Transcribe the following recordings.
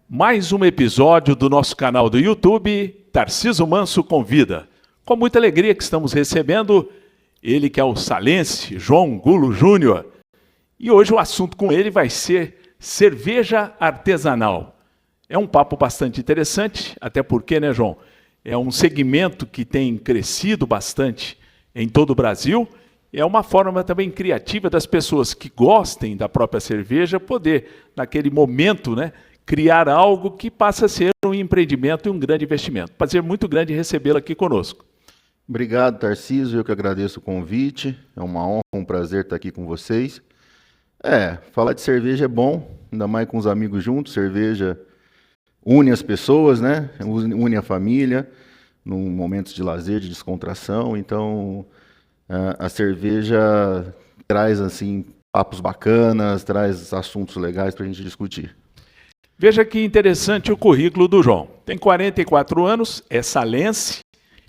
Mais um episódio do nosso canal do YouTube, Tarciso Manso Convida. Com muita alegria que estamos recebendo ele que é o salense, João Gulo Júnior. E hoje o assunto com ele vai ser cerveja artesanal. É um papo bastante interessante, até porque, né, João? É um segmento que tem crescido bastante em todo o Brasil. É uma forma também criativa das pessoas que gostem da própria cerveja poder, naquele momento, né, criar algo que passa a ser um empreendimento e um grande investimento. Prazer muito grande recebê-lo aqui conosco. Obrigado, Tarciso. Eu que agradeço o convite. É uma honra, um prazer estar aqui com vocês. Falar de cerveja é bom, ainda mais com os amigos juntos. Cerveja une as pessoas, né? Une a família, num momentos de lazer, de descontração. Então, a cerveja traz assim papos bacanas, traz assuntos legais para a gente discutir. Veja que interessante o currículo do João. Tem 44 anos, é salense,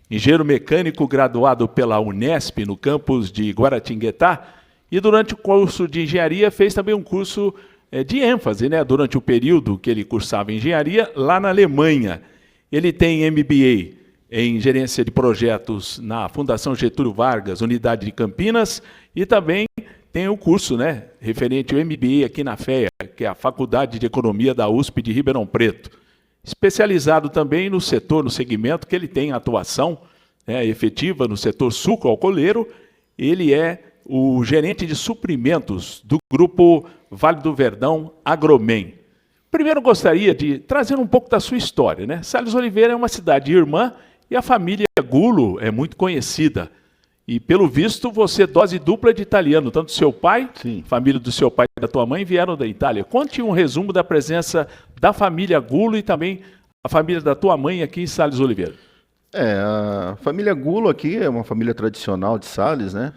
engenheiro mecânico graduado pela Unesp no campus de Guaratinguetá, e durante o curso de engenharia fez também um curso de ênfase, né, durante o período que ele cursava engenharia lá na Alemanha. Ele tem MBA em gerência de projetos na Fundação Getúlio Vargas, unidade de Campinas, e também tem o curso, né, referente ao MBA aqui na FEA, que é a Faculdade de Economia da USP de Ribeirão Preto. Especializado também no setor, no segmento que ele tem atuação efetiva no setor sucro-alcooleiro. Ele é o gerente de suprimentos do grupo Vale do Verdão Agromen. Primeiro gostaria de trazer um pouco da sua história, né? Sales Oliveira é uma cidade irmã e a família Gulo é muito conhecida. E, pelo visto, você é dose dupla de italiano. Tanto seu pai, Sim. família do seu pai e da tua mãe vieram da Itália. Conte um resumo da presença da família Gulo e também a família da tua mãe aqui em Sales Oliveira. A família Gulo aqui é uma família tradicional de Sales, né?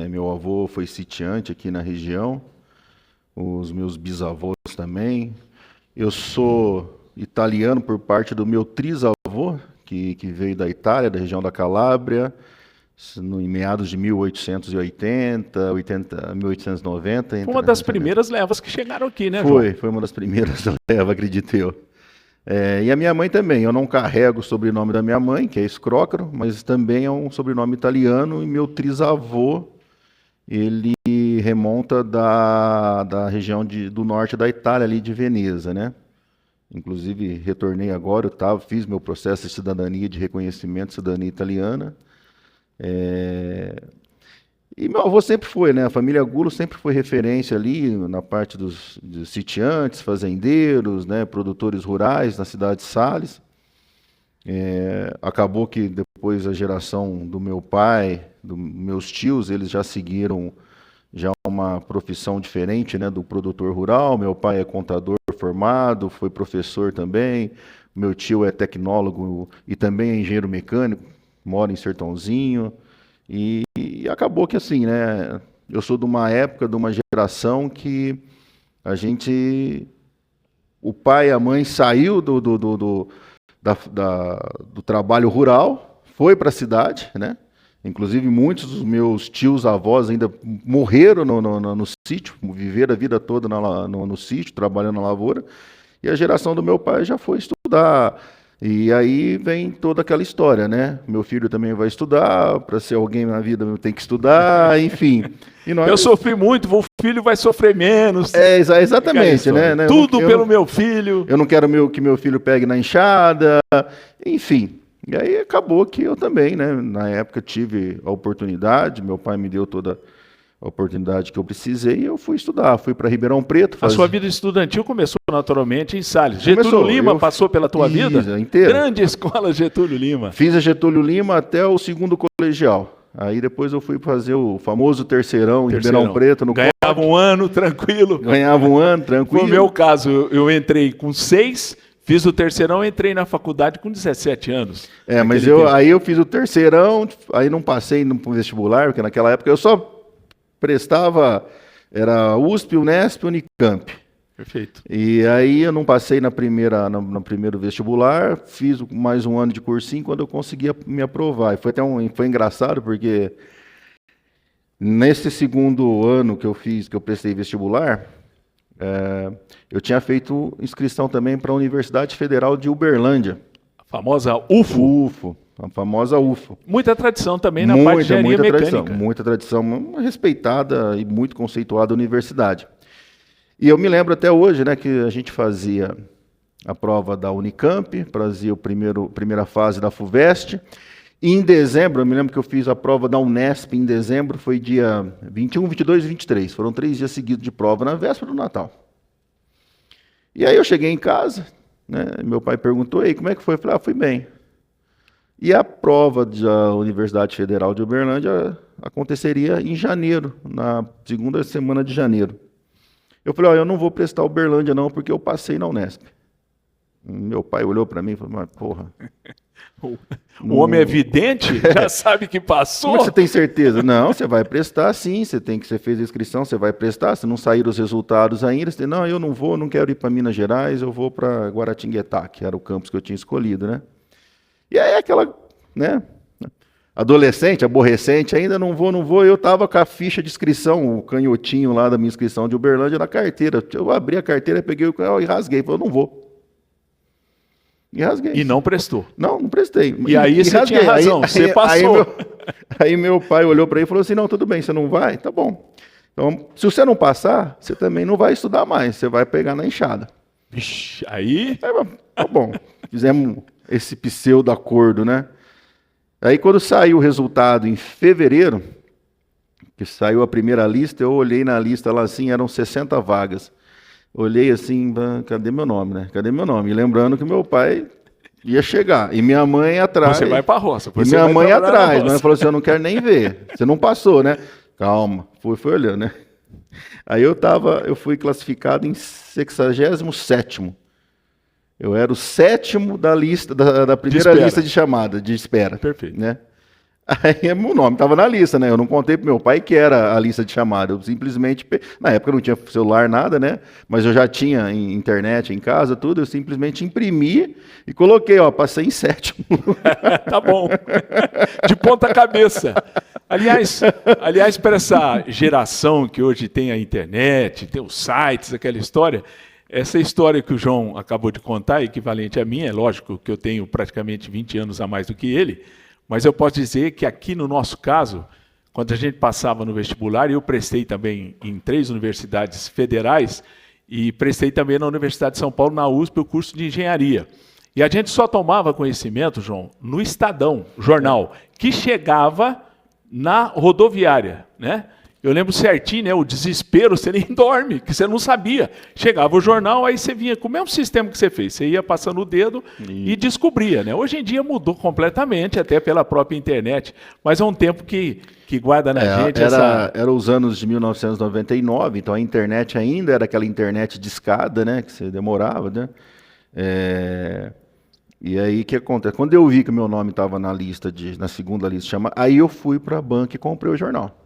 Meu avô foi sitiante aqui na região, os meus bisavós também. Eu sou italiano por parte do meu trisavô, que veio da Itália, da região da Calábria, em meados de 1880, 1890. Foi uma das primeiras levas que chegaram aqui, né, Foi, João? foi uma das primeiras levas, acredito eu. E a minha mãe também. Eu não carrego o sobrenome da minha mãe, que é Escrócaro, mas também é um sobrenome italiano, e meu trisavô, ele remonta da região do norte da Itália, ali de Veneza, né? Inclusive, retornei agora, fiz meu processo de cidadania, de reconhecimento de cidadania italiana. E meu avô sempre foi, né? A família Gulo sempre foi referência ali na parte dos sitiantes, fazendeiros, né? Produtores rurais na cidade de Sales. Acabou que depois a geração do meu pai, dos meus tios, eles já seguiram já uma profissão diferente, né? Do produtor rural. Meu pai é contador formado, foi professor também. Meu tio é tecnólogo e também é engenheiro mecânico, mora em Sertãozinho. E acabou que assim, né? Eu sou de uma época, de uma geração que o pai e a mãe saiu do trabalho rural, foi para a cidade, né? Inclusive muitos dos meus tios-avós ainda morreram no sítio, viveram a vida toda no sítio, trabalhando na lavoura. E a geração do meu pai já foi estudar. E aí vem toda aquela história, né? Meu filho também vai estudar, para ser alguém na vida tem que estudar, enfim. Eu sofri muito, o filho vai sofrer menos. Exatamente, né? Tudo pelo meu filho. Eu não quero que meu filho pegue na enxada, enfim. E aí acabou que eu também, né? Na época tive a oportunidade, meu pai me deu toda a oportunidade que eu precisei e eu fui estudar. Fui para Ribeirão Preto. A sua vida estudantil começou naturalmente em Sales. Getúlio Lima passou pela tua vida? Inteira. Grande escola Getúlio Lima. Fiz a Getúlio Lima até o segundo colegial. Aí depois eu fui fazer o famoso terceirão em Ribeirão Preto. Ganhava um ano, tranquilo. Ganhava um ano, tranquilo. No meu caso, eu entrei com 6, fiz o terceirão e entrei na faculdade com 17 anos. Mas aí eu fiz o terceirão, aí não passei no vestibular, porque naquela época eu só prestava, era USP, Unesp, Unicamp. Perfeito. E aí eu não passei no primeiro vestibular, fiz mais um ano de cursinho quando eu consegui me aprovar. E foi engraçado porque nesse segundo ano que eu prestei vestibular, Eu tinha feito inscrição também para a Universidade Federal de Uberlândia. A famosa UFO. UFO, a famosa UFO. Muita tradição também na parte de engenharia mecânica. Muita tradição, uma respeitada e muito conceituada universidade. E eu me lembro até hoje, né, que a gente fazia a prova da Unicamp, fazia a primeira fase da FUVEST. E em dezembro, eu me lembro que eu fiz a prova da Unesp em dezembro, foi dia 21, 22 e 23. Foram 3 dias seguidos de prova na véspera do Natal. E aí eu cheguei em casa, né, meu pai perguntou, ei, como é que foi? Eu falei, fui bem. E a prova da Universidade Federal de Uberlândia aconteceria em janeiro, na segunda semana de janeiro. Eu falei, eu não vou prestar Uberlândia não, porque eu passei na Unesp. Meu pai olhou para mim e falou, mas porra... O homem é vidente? Já sabe que passou? Como você tem certeza? Não, você vai prestar sim, você fez a inscrição, você vai prestar, se não saíram os resultados ainda, você diz, não, eu não vou, não quero ir para Minas Gerais, eu vou para Guaratinguetá, que era o campus que eu tinha escolhido, né? E aí aquela, né, adolescente, aborrecente, ainda não vou, eu estava com a ficha de inscrição, o canhotinho lá da minha inscrição de Uberlândia na carteira, eu abri a carteira, peguei o canhão e rasguei, falei, eu não vou. E rasguei. E não prestou. Não prestei. E aí você rasguei. Tinha razão, você passou. Aí meu pai olhou para ele e falou assim, não, tudo bem, você não vai? Tá bom. Então, se você não passar, você também não vai estudar mais, você vai pegar na enxada. Vixe, aí... Tá bom, fizemos esse pseudo-acordo, né? Aí quando saiu o resultado em fevereiro, que saiu a primeira lista, eu olhei na lista lá assim, eram 60 vagas. Olhei assim, cadê meu nome, né? Cadê meu nome? E lembrando que meu pai ia chegar. E minha mãe atrás. Você vai pra roça. E minha mãe atrás. Minha mãe falou assim, eu não quero nem ver. Você não passou, né? Calma. Fui olhando, né? Aí eu fui classificado em 67º. Eu era o 7º da lista, da primeira lista de chamada, de espera. Perfeito. Né? Aí meu nome estava na lista, né? Eu não contei pro meu pai que era a lista de chamada. Eu simplesmente, na época não tinha celular, nada, né? Mas eu já tinha internet em casa, tudo. Eu simplesmente imprimi e coloquei, passei em 7º. Tá bom. De ponta cabeça. Aliás, para essa geração que hoje tem a internet, tem os sites, aquela história, essa história que o João acabou de contar, equivalente à minha, é lógico que eu tenho praticamente 20 anos a mais do que ele. Mas eu posso dizer que aqui no nosso caso, quando a gente passava no vestibular, eu prestei também em 3 universidades federais e prestei também na Universidade de São Paulo, na USP, o curso de engenharia. E a gente só tomava conhecimento, João, no Estadão, jornal, que chegava na rodoviária, né? Eu lembro certinho, né? O desespero, você nem dorme, que você não sabia. Chegava o jornal, aí você vinha com o mesmo sistema que você fez. Você ia passando o dedo e descobria, né? Hoje em dia mudou completamente, até pela própria internet. Mas é um tempo que guarda na gente Era os anos de 1999, então a internet ainda era aquela internet discada, né? Que você demorava, né? E aí o que acontece? Quando eu vi que o meu nome estava na segunda lista, aí eu fui para a banca e comprei o jornal.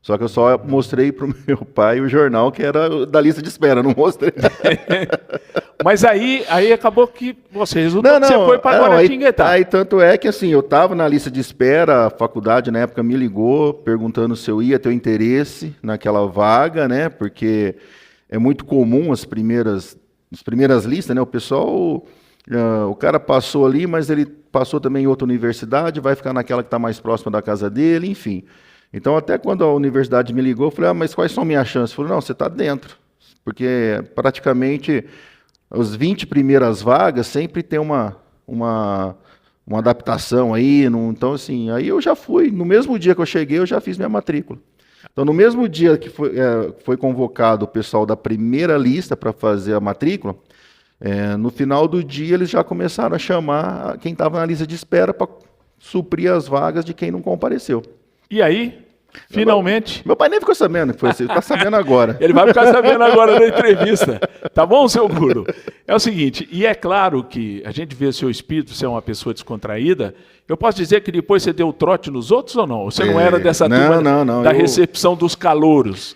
Só que eu só mostrei para o meu pai o jornal que era da lista de espera, não mostrei. Mas aí acabou que você foi para Guaratinguetá. Aí tanto é que assim, eu estava na lista de espera, a faculdade na época me ligou perguntando se eu ia ter interesse naquela vaga, né? Porque é muito comum as primeiras listas, né? O pessoal, o cara passou ali, mas ele passou também em outra universidade, vai ficar naquela que está mais próxima da casa dele, enfim. Então, até quando a universidade me ligou, eu falei, mas quais são minhas chances? Eu falei, não, você está dentro, porque praticamente as 20 primeiras vagas sempre tem uma adaptação aí, então assim, aí eu já fui, no mesmo dia que eu cheguei, eu já fiz minha matrícula. Então, no mesmo dia que foi convocado o pessoal da primeira lista para fazer a matrícula, no final do dia eles já começaram a chamar quem estava na lista de espera para suprir as vagas de quem não compareceu. E aí, finalmente... Meu pai nem ficou sabendo que foi assim, ele está sabendo agora. Ele vai ficar sabendo agora na entrevista. Tá bom, seu Guru? É o seguinte, e é claro que a gente vê seu espírito, você é uma pessoa descontraída, eu posso dizer que depois você deu trote nos outros ou não? Você não era dessa turma da recepção dos calouros?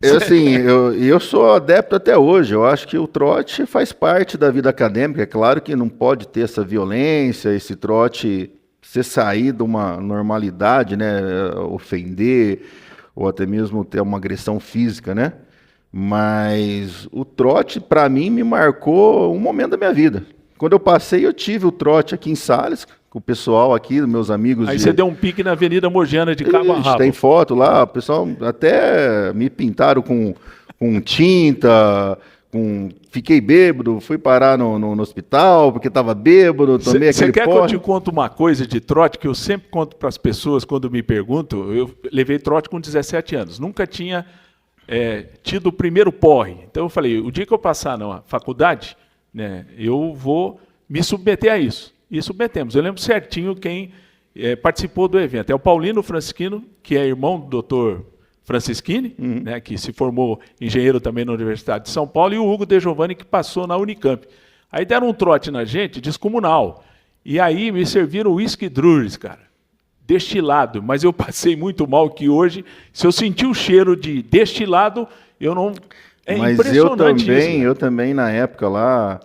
Eu sou adepto até hoje, eu acho que o trote faz parte da vida acadêmica, é claro que não pode ter essa violência, esse trote... Você sair de uma normalidade, né, ofender, ou até mesmo ter uma agressão física, né? Mas o trote, para mim, me marcou um momento da minha vida. Quando eu passei, eu tive o trote aqui em Sales, com o pessoal aqui, meus amigos. Aí você deu um pique na Avenida Mogiana de cabo a rabo. Tem foto lá, o pessoal até me pintaram com tinta, fiquei bêbado, fui parar no hospital porque estava bêbado, tomei aquele Você quer porre. que eu te conte uma coisa de trote que eu sempre conto para as pessoas quando me perguntam? Eu levei trote com 17 anos, nunca tinha tido o primeiro porre. Então eu falei, o dia que eu passar na faculdade, né, eu vou me submeter a isso. E submetemos. Eu lembro certinho quem participou do evento. É o Paulino Francisquini, que é irmão do doutor Francisquini, né, que se formou engenheiro também na Universidade de São Paulo, e o Hugo De Giovanni, que passou na Unicamp. Aí deram um trote na gente, descomunal. E aí me serviram uísque Drures, cara, destilado. Mas eu passei muito mal, que hoje, se eu sentir o cheiro de destilado, eu não... Mas impressionante eu também, na época lá,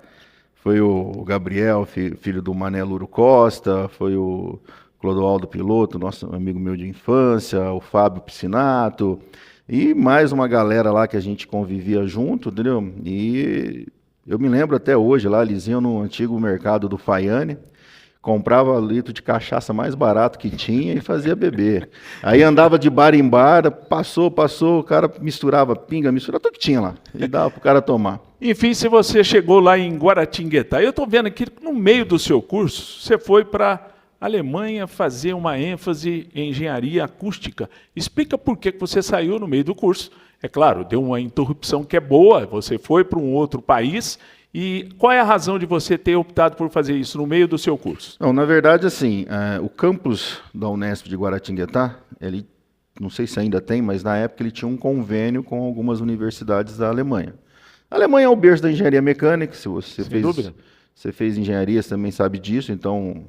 foi o Gabriel, filho do Mané Luro Costa, foi o Clodoaldo Piloto, nosso amigo meu de infância, o Fábio Piscinato, e mais uma galera lá que a gente convivia junto, entendeu? E eu me lembro até hoje, lá eles iam no antigo mercado do Faiane, comprava litro de cachaça mais barato que tinha e fazia beber. Aí andava de bar em bar, passou, o cara misturava pinga, misturava tudo que tinha lá, e dava pro cara tomar. Enfim, se você chegou lá em Guaratinguetá, eu estou vendo aqui no meio do seu curso, você foi para Alemanha fazer uma ênfase em engenharia acústica. Explica por que você saiu no meio do curso. É claro, deu uma interrupção que é boa, você foi para um outro país. E qual é a razão de você ter optado por fazer isso no meio do seu curso? Não, na verdade, assim, o campus da Unesp de Guaratinguetá, ele, não sei se ainda tem, mas na época ele tinha um convênio com algumas universidades da Alemanha. A Alemanha é o berço da engenharia mecânica, se você fez engenharia, você também sabe disso, então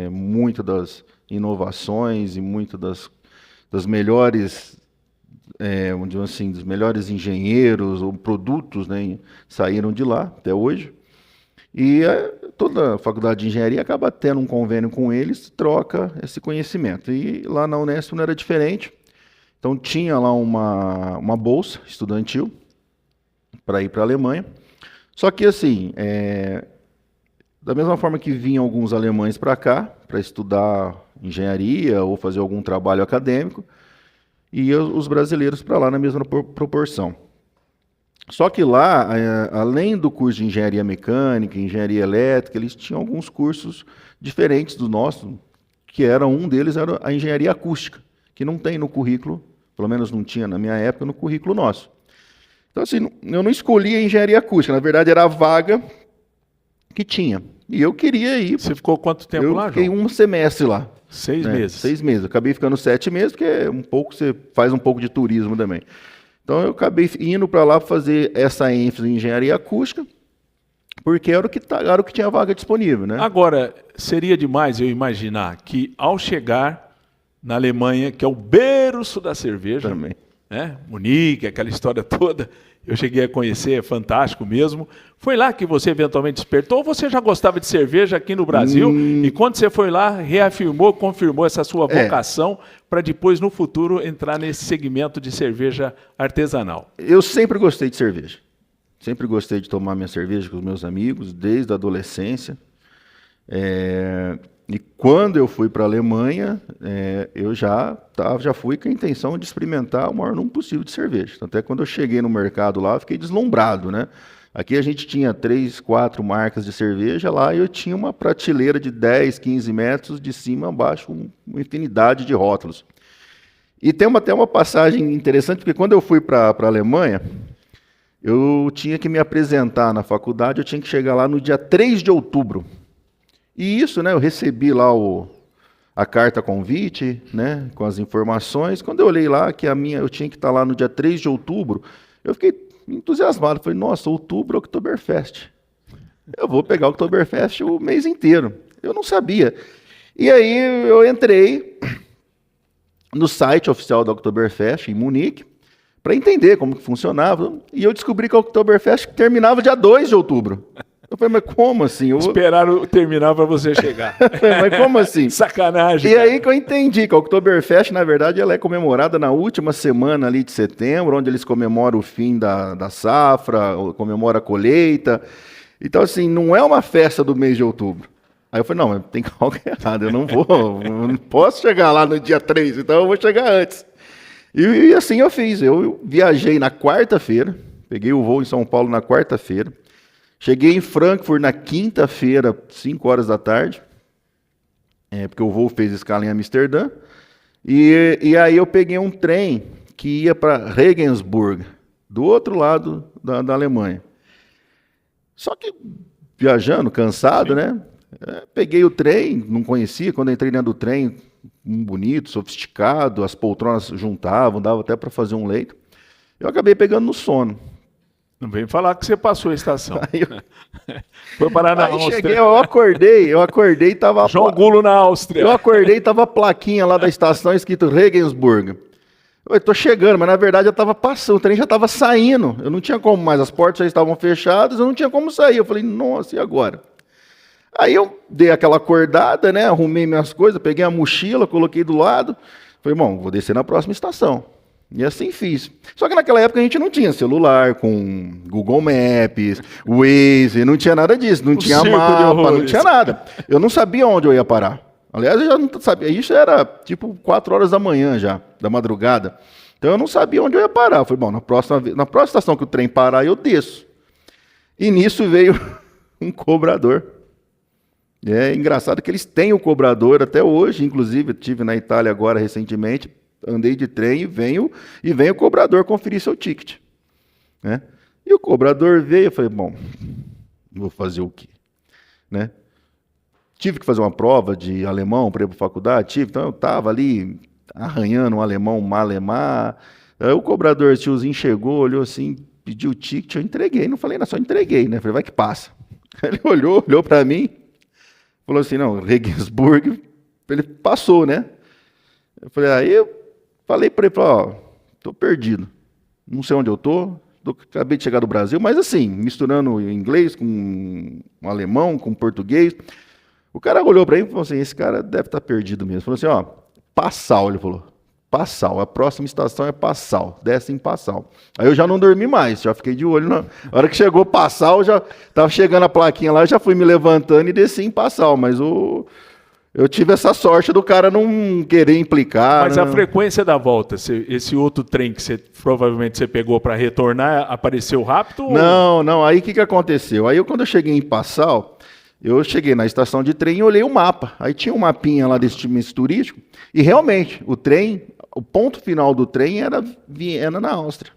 muitas das inovações e muitas das melhores, vamos dizer assim, dos melhores engenheiros ou produtos, né, saíram de lá até hoje. E toda a faculdade de engenharia acaba tendo um convênio com eles, troca esse conhecimento. E lá na Unesp não era diferente. Então tinha lá uma bolsa estudantil para ir para a Alemanha. Só que assim, da mesma forma que vinham alguns alemães para cá, para estudar engenharia ou fazer algum trabalho acadêmico, e os brasileiros para lá na mesma proporção. Só que lá, além do curso de engenharia mecânica, engenharia elétrica, eles tinham alguns cursos diferentes do nosso, que um deles era a engenharia acústica, que não tem no currículo, pelo menos não tinha na minha época, no currículo nosso. Então, assim, eu não escolhi a engenharia acústica, na verdade era a vaga que tinha. E eu queria ir. Você ficou quanto tempo lá, João? Eu fiquei um semestre lá. 6 meses? 6 meses. Eu acabei ficando 7 meses, porque você faz um pouco de turismo também. Então eu acabei indo para lá fazer essa ênfase em engenharia acústica, porque era o que tinha vaga disponível, né? Agora, seria demais eu imaginar que ao chegar na Alemanha, que é o berço da cerveja, também, né? Munique, aquela história toda, eu cheguei a conhecer, é fantástico mesmo. Foi lá que você eventualmente despertou ou você já gostava de cerveja aqui no Brasil e quando você foi lá, reafirmou, confirmou essa sua vocação para depois, no futuro, entrar nesse segmento de cerveja artesanal? Eu sempre gostei de cerveja. Sempre gostei de tomar minha cerveja com os meus amigos, desde a adolescência. E quando eu fui para a Alemanha, eu já fui com a intenção de experimentar o maior número possível de cerveja. Até quando eu cheguei no mercado lá, eu fiquei deslumbrado, né? Aqui a gente tinha 3, 4 marcas de cerveja, lá eu tinha uma prateleira de 10, 15 metros de cima a baixo, uma infinidade de rótulos. E tem até uma passagem interessante, porque quando eu fui para a Alemanha, eu tinha que me apresentar na faculdade, eu tinha que chegar lá no dia 3 de outubro. E isso, né, eu recebi lá a carta convite, né, com as informações. Quando eu olhei lá que eu tinha que estar lá no dia 3 de outubro, eu fiquei entusiasmado. Falei, nossa, outubro é Oktoberfest. Eu vou pegar o Oktoberfest o mês inteiro. Eu não sabia. E aí eu entrei no site oficial da Oktoberfest, em Munique, para entender como que funcionava. E eu descobri que a Oktoberfest terminava dia 2 de outubro. Eu falei, mas como assim? Esperaram terminar para você chegar. Mas como assim? Sacanagem. E aí que eu entendi que a Oktoberfest, na verdade, ela é comemorada na última semana ali de setembro, onde eles comemoram o fim da safra, comemoram a colheita. Então, assim, não é uma festa do mês de outubro. Aí eu falei, não, tem algo errado, eu não posso chegar lá no dia 3, então eu vou chegar antes. E assim eu fiz, eu viajei na quarta-feira, peguei o voo em São Paulo na quarta-feira, cheguei em Frankfurt na quinta-feira, 5 horas da tarde, porque o voo fez escala em Amsterdã, e aí eu peguei um trem que ia para Regensburg, do outro lado da Alemanha. Só que viajando, cansado, sim, né? Peguei o trem, não conhecia, quando entrei dentro do trem, bonito, sofisticado, as poltronas juntavam, dava até para fazer um leito. Eu acabei pegando no sono. Não vem falar que você passou a estação. Foi parar na Áustria. Cheguei, eu acordei e tava... João Gulo na Áustria. Eu acordei e tava a plaquinha lá da estação escrito Regensburg. Eu tô chegando, mas na verdade eu tava passando, o trem já tava saindo. Eu não tinha como mais, as portas já estavam fechadas, eu não tinha como sair. Eu falei, nossa, e agora? Aí eu dei aquela acordada, né? Arrumei minhas coisas, peguei a mochila, coloquei do lado. Falei, bom, vou descer na próxima estação. E assim fiz. Só que naquela época a gente não tinha celular com Google Maps, Waze, não tinha nada disso. Não tinha mapa, não tinha nada. Eu não sabia onde eu ia parar. Aliás, eu já não sabia. Isso era tipo 4 horas da manhã já, da madrugada. Então eu não sabia onde eu ia parar. Eu falei, bom, na próxima estação que o trem parar, eu desço. E nisso veio um cobrador. É engraçado que eles têm o cobrador até hoje, inclusive, eu estive na Itália agora recentemente, andei de trem e vem o cobrador conferir seu ticket. Né? E o cobrador veio, eu falei, bom, vou fazer o quê? Né? Tive que fazer uma prova de alemão para ir para a faculdade, então eu estava ali arranhando um alemão malemar, aí o cobrador, tiozinho, chegou, olhou assim, pediu o ticket, eu entreguei, não falei nada, só entreguei, né? Falei, vai que passa. Ele olhou para mim, falou assim, não, Regensburg, ele passou, né? Eu falei, aí eu falei para ele, ó, tô perdido, não sei onde eu tô, acabei de chegar do Brasil, mas assim, misturando inglês com alemão, com português. O cara olhou para mim e falou assim, esse cara deve estar perdido mesmo. Falou assim, ó, Passau, ele falou, Passau, a próxima estação é Passau, desce em Passau. Aí eu já não dormi mais, já fiquei de olho. Na hora que chegou Passau, já estava chegando a plaquinha lá, já fui me levantando e desci em Passau, mas eu tive essa sorte do cara não querer implicar. Mas a frequência da volta, esse outro trem que provavelmente você pegou para retornar, apareceu rápido? Não, aí o que aconteceu? Aí quando eu cheguei em Passau, eu cheguei na estação de trem e olhei o mapa. Aí tinha um mapinha lá desse time turístico. E realmente, o ponto final do trem era Viena, na Áustria.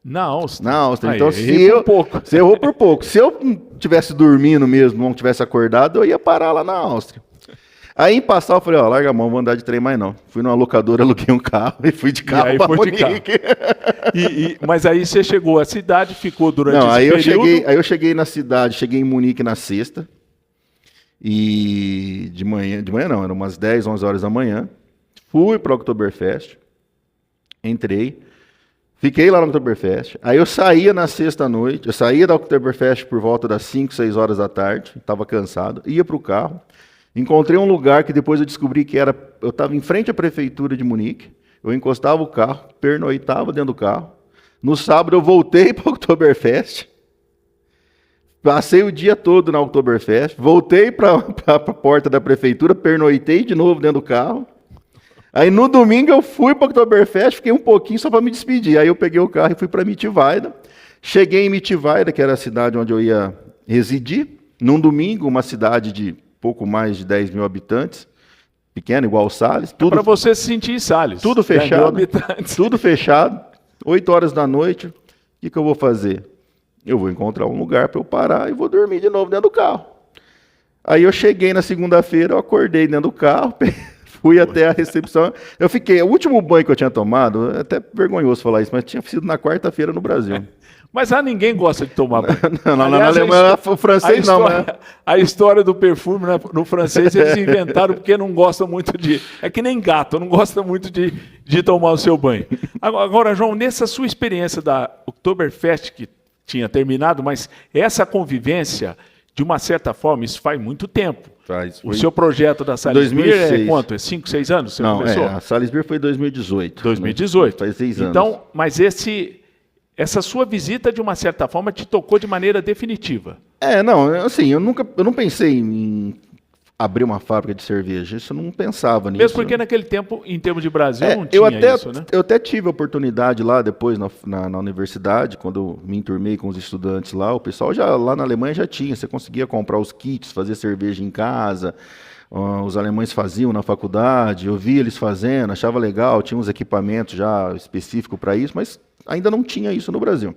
Na Áustria? Na Áustria. Aí, então, você errou por pouco. Se eu tivesse dormindo mesmo, não tivesse acordado, eu ia parar lá na Áustria. Aí em Passau eu falei, ó, larga a mão, não vou andar de trem mais não. Fui numa locadora, aluguei um carro e fui de carro para Munique. Mas aí você chegou à cidade, ficou durante esse período? Aí eu cheguei na cidade, cheguei em Munique na sexta. E de manhã não, eram umas 10, 11 horas da manhã. Fui para o Oktoberfest, entrei, fiquei lá no Oktoberfest. Aí eu saía na sexta-noite, eu saía da Oktoberfest por volta das 5, 6 horas da tarde, estava cansado, ia para o carro, encontrei um lugar que depois eu descobri que eu estava em frente à prefeitura de Munique, eu encostava o carro, pernoitava dentro do carro. No sábado eu voltei para o Oktoberfest, passei o dia todo na Oktoberfest, voltei para a porta da prefeitura, pernoitei de novo dentro do carro. Aí no domingo eu fui para o Oktoberfest, fiquei um pouquinho só para me despedir. Aí eu peguei o carro e fui para Mittweida. Cheguei em Mittweida, que era a cidade onde eu ia residir. Num domingo, uma cidade de pouco mais de 10 mil habitantes, pequena, igual o Salles. Para você se sentir em Salles. Tudo fechado, tudo fechado, 8 horas da noite. O que eu vou fazer? Eu vou encontrar um lugar para eu parar e vou dormir de novo dentro do carro. Aí eu cheguei na segunda-feira, eu acordei dentro do carro, fui até a recepção. Eu fiquei, o último banho que eu tinha tomado, é até vergonhoso falar isso, mas tinha sido na quarta-feira no Brasil. Mas ninguém gosta de tomar banho. Não, na Alemanha, o francês não, né? A história do perfume, né, no francês, eles inventaram porque não gostam muito de... É que nem gato, não gosta muito de tomar o seu banho. Agora, João, nessa sua experiência da Oktoberfest, que tinha terminado, mas essa convivência de uma certa forma, isso faz muito tempo. Foi o seu projeto da Salisbury é quanto? É 5, 6 anos? Você Não, começou? a Salisbury foi em 2018. 2018. Faz 6 anos. Então, mas essa sua visita, de uma certa forma, te tocou de maneira definitiva. Não, assim, eu não pensei em abrir uma fábrica de cerveja, isso eu não pensava nisso. Mesmo porque naquele tempo, em termos de Brasil, não eu tinha isso, né? Eu até tive a oportunidade lá depois na universidade, quando eu me enturmei com os estudantes lá, o pessoal já lá na Alemanha já tinha, você conseguia comprar os kits, fazer cerveja em casa, os alemães faziam na faculdade, eu via eles fazendo, achava legal, tinha uns equipamentos já específicos para isso, mas ainda não tinha isso no Brasil.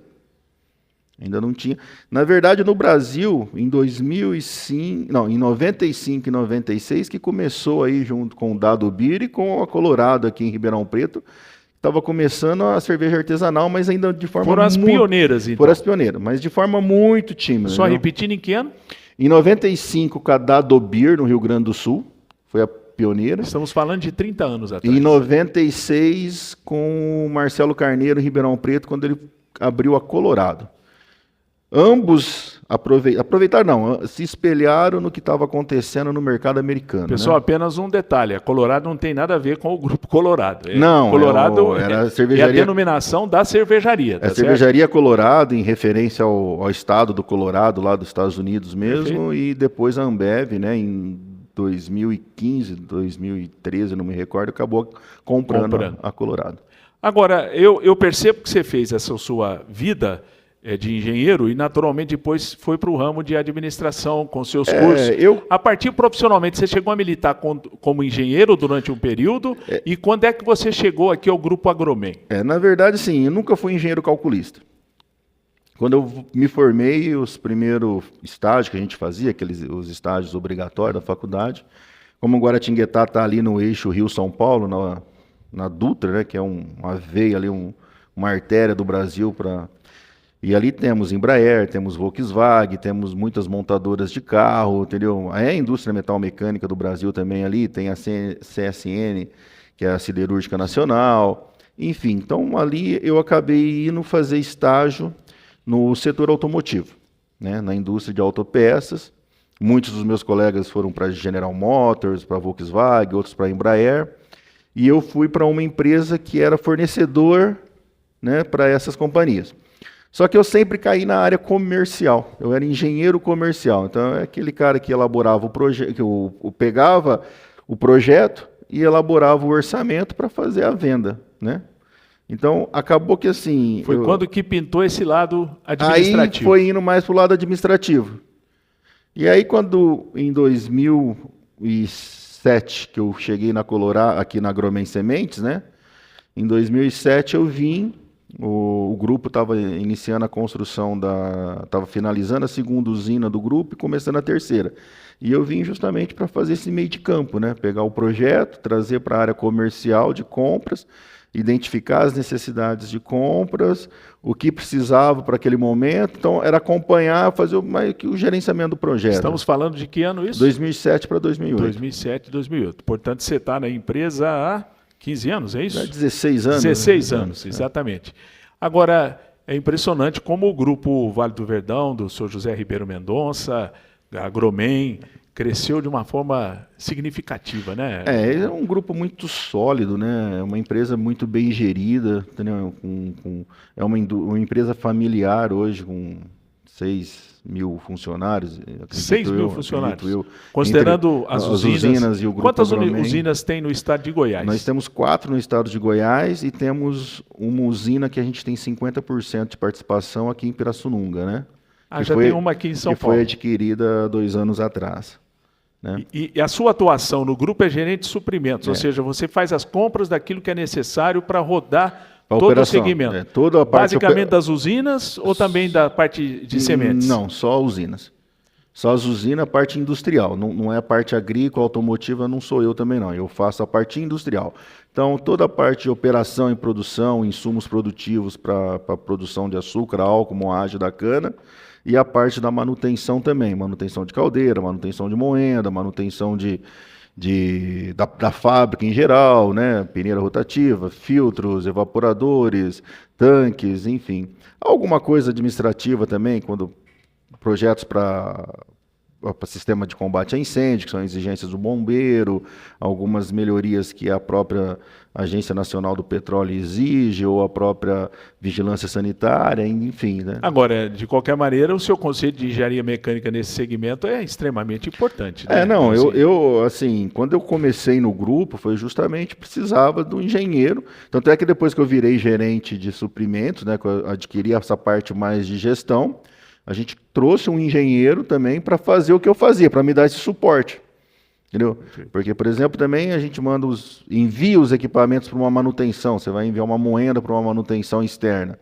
Ainda não tinha. Na verdade, no Brasil, em 2005, não, em 95 e 96, que começou aí junto com o Dado Beer e com a Colorado aqui em Ribeirão Preto, estava começando a cerveja artesanal, mas ainda de forma Foram as pioneiras, então. Foram as pioneiras, mas de forma muito tímida. Só repetindo, em que ano? Em 95, com a Dado Beer, no Rio Grande do Sul, foi a pioneira. Estamos falando de 30 anos atrás. Em 96, com o Marcelo Carneiro, em Ribeirão Preto, quando ele abriu a Colorado. Ambos aproveitaram, não, se espelharam no que estava acontecendo no mercado americano. Pessoal, né? Apenas um detalhe, a Colorado não tem nada a ver com o Grupo Colorado. Não, Colorado era a é cervejaria, a denominação da cervejaria. Tá a cervejaria Colorado, em referência ao estado do Colorado, lá dos Estados Unidos mesmo, perfeito. E depois a Ambev, né, em 2015, 2013, não me recordo, acabou comprando. A Colorado. Agora, eu percebo que você fez essa sua vida de engenheiro e, naturalmente, depois foi para o ramo de administração com seus cursos. A partir profissionalmente, você chegou a militar como engenheiro durante um período e quando é que você chegou aqui ao Grupo Agromen? Na verdade, sim, eu nunca fui engenheiro calculista. Quando eu me formei, os primeiros estágios que a gente fazia, os estágios obrigatórios da faculdade, como o Guaratinguetá está ali no eixo Rio-São Paulo, na Dutra, né, que é uma veia ali, uma artéria do Brasil para... E ali temos Embraer, temos Volkswagen, temos muitas montadoras de carro, entendeu? É a indústria metal mecânica do Brasil também ali, tem a CSN, que é a Siderúrgica Nacional, enfim. Então ali eu acabei indo fazer estágio no setor automotivo, né? Na indústria de autopeças. Muitos dos meus colegas foram para General Motors, para Volkswagen, outros para Embraer. E eu fui para uma empresa que era fornecedor, né, para essas companhias. Só que eu sempre caí na área comercial. Eu era engenheiro comercial. Então, é aquele cara que elaborava o projeto, que pegava o projeto e elaborava o orçamento para fazer a venda, né? Então, acabou que assim... Foi quando que pintou esse lado administrativo. Aí foi indo mais para o lado administrativo. E aí, quando em 2007, que eu cheguei na Colorado, aqui na Agromen Sementes, né? Em 2007 eu vim... O grupo estava iniciando a construção estava finalizando a segunda usina do grupo e começando a terceira. E eu vim justamente para fazer esse meio de campo, né? Pegar o projeto, trazer para a área comercial de compras, identificar as necessidades de compras, o que precisava para aquele momento. Então, era acompanhar, fazer o gerenciamento do projeto. Estamos falando de que ano isso? 2007 para 2008. 2007 e 2008. Portanto, você está na empresa há 15 anos, é isso? 16 anos. 16 anos, exatamente. Agora, é impressionante como o grupo Vale do Verdão, do Sr. José Ribeiro Mendonça, a Agromen, cresceu de uma forma significativa, né? É um grupo muito sólido, né? É uma empresa muito bem gerida, entendeu? É uma empresa familiar hoje, com 6 mil funcionários. 6 mil funcionários. Considerando as usinas e o grupo Quantas Agromen, usinas tem no estado de Goiás? Nós temos 4 no estado de Goiás e temos uma usina que a gente tem 50% de participação aqui em Pirassununga, né? Tem uma aqui em São Paulo. Que foi adquirida 2 anos atrás. Né? E a sua atuação no grupo é gerente de suprimentos, ou seja, você faz as compras daquilo que é necessário para rodar todo o segmento. Toda a parte basicamente das usinas ou também da parte de sementes? Não, só usinas. Só as usinas, a parte industrial. Não é a parte agrícola, automotiva, não sou eu também não. Eu faço a parte industrial. Então, toda a parte de operação e produção, insumos produtivos para a produção de açúcar, álcool, moagem da cana, e a parte da manutenção também. Manutenção de caldeira, manutenção de moenda, manutenção da fábrica em geral, né? Peneira rotativa, filtros, evaporadores, tanques, enfim. Alguma coisa administrativa também, quando projetos para sistema de combate a incêndio, que são exigências do bombeiro, algumas melhorias que a própria Agência Nacional do Petróleo exige, ou a própria vigilância sanitária, enfim, né? Agora, de qualquer maneira, o seu conceito de engenharia mecânica nesse segmento é extremamente importante, né? Não, assim, quando eu comecei no grupo, foi justamente, precisava do engenheiro, tanto é que depois que eu virei gerente de suprimentos, né, que eu adquiri essa parte mais de gestão, a gente trouxe um engenheiro também para fazer o que eu fazia, para me dar esse suporte. Entendeu? Porque, por exemplo, também a gente envia os equipamentos para uma manutenção. Você vai enviar uma moenda para uma manutenção externa.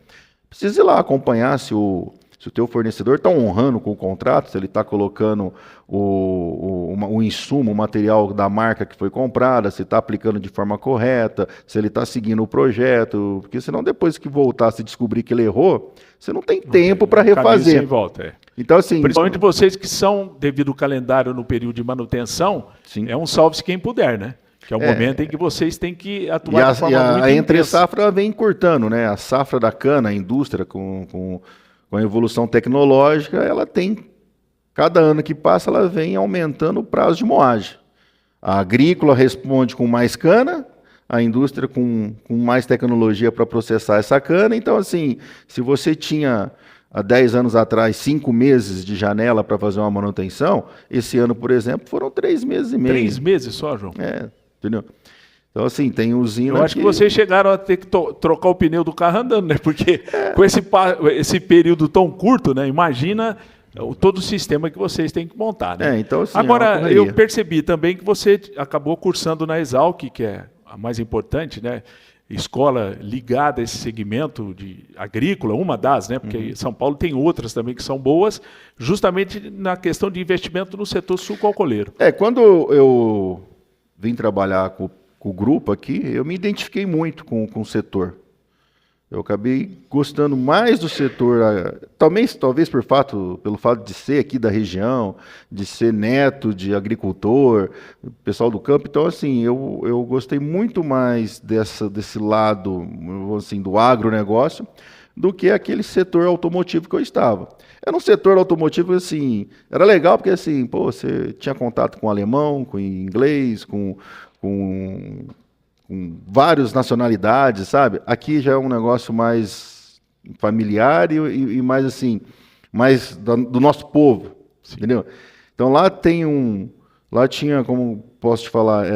Precisa ir lá acompanhar se o teu fornecedor está honrando com o contrato, se ele está colocando o insumo, o material da marca que foi comprada, se está aplicando de forma correta, se ele está seguindo o projeto. Porque senão, depois que voltar, se descobrir que ele errou, você não tem tempo para refazer. Sem volta, Então, assim, principalmente vocês que são, devido ao calendário no período de manutenção, sim, é um salve-se quem puder, né? Que é o momento em que vocês têm que atuar de forma muito intensa. A entre-safra vem encurtando, né? A safra da cana, a indústria, com a evolução tecnológica, ela tem, cada ano que passa, ela vem aumentando o prazo de moagem. A agrícola responde com mais cana, a indústria com mais tecnologia para processar essa cana. Então, assim, se você tinha, há 10 anos atrás, 5 meses de janela para fazer uma manutenção, esse ano, por exemplo, foram 3 meses e meio. 3 meses só, João? Entendeu? Então, assim, tem usina. Eu acho que vocês chegaram a ter que trocar o pneu do carro andando, né? Porque com esse período tão curto, né? Imagina todo o sistema que vocês têm que montar, né? Então, assim, agora, eu percebi também que você acabou cursando na Exalc, que é a mais importante, né? Escola ligada a esse segmento de agrícola, uma das, né? Porque São Paulo tem outras também que são boas, justamente na questão de investimento no setor sucroalcooleiro. Quando eu vim trabalhar com o grupo aqui, eu me identifiquei muito com o setor. Eu acabei gostando mais do setor, talvez pelo fato de ser aqui da região, de ser neto de agricultor, pessoal do campo. Então, assim, eu gostei muito mais desse lado, assim, do agronegócio, do que aquele setor automotivo que eu estava. Era um setor automotivo, assim, era legal porque, assim, você tinha contato com alemão, com inglês, com várias nacionalidades, sabe? Aqui já é um negócio mais familiar e mais, assim, mais do nosso povo, sim, entendeu? Então, lá tinha, como posso te falar,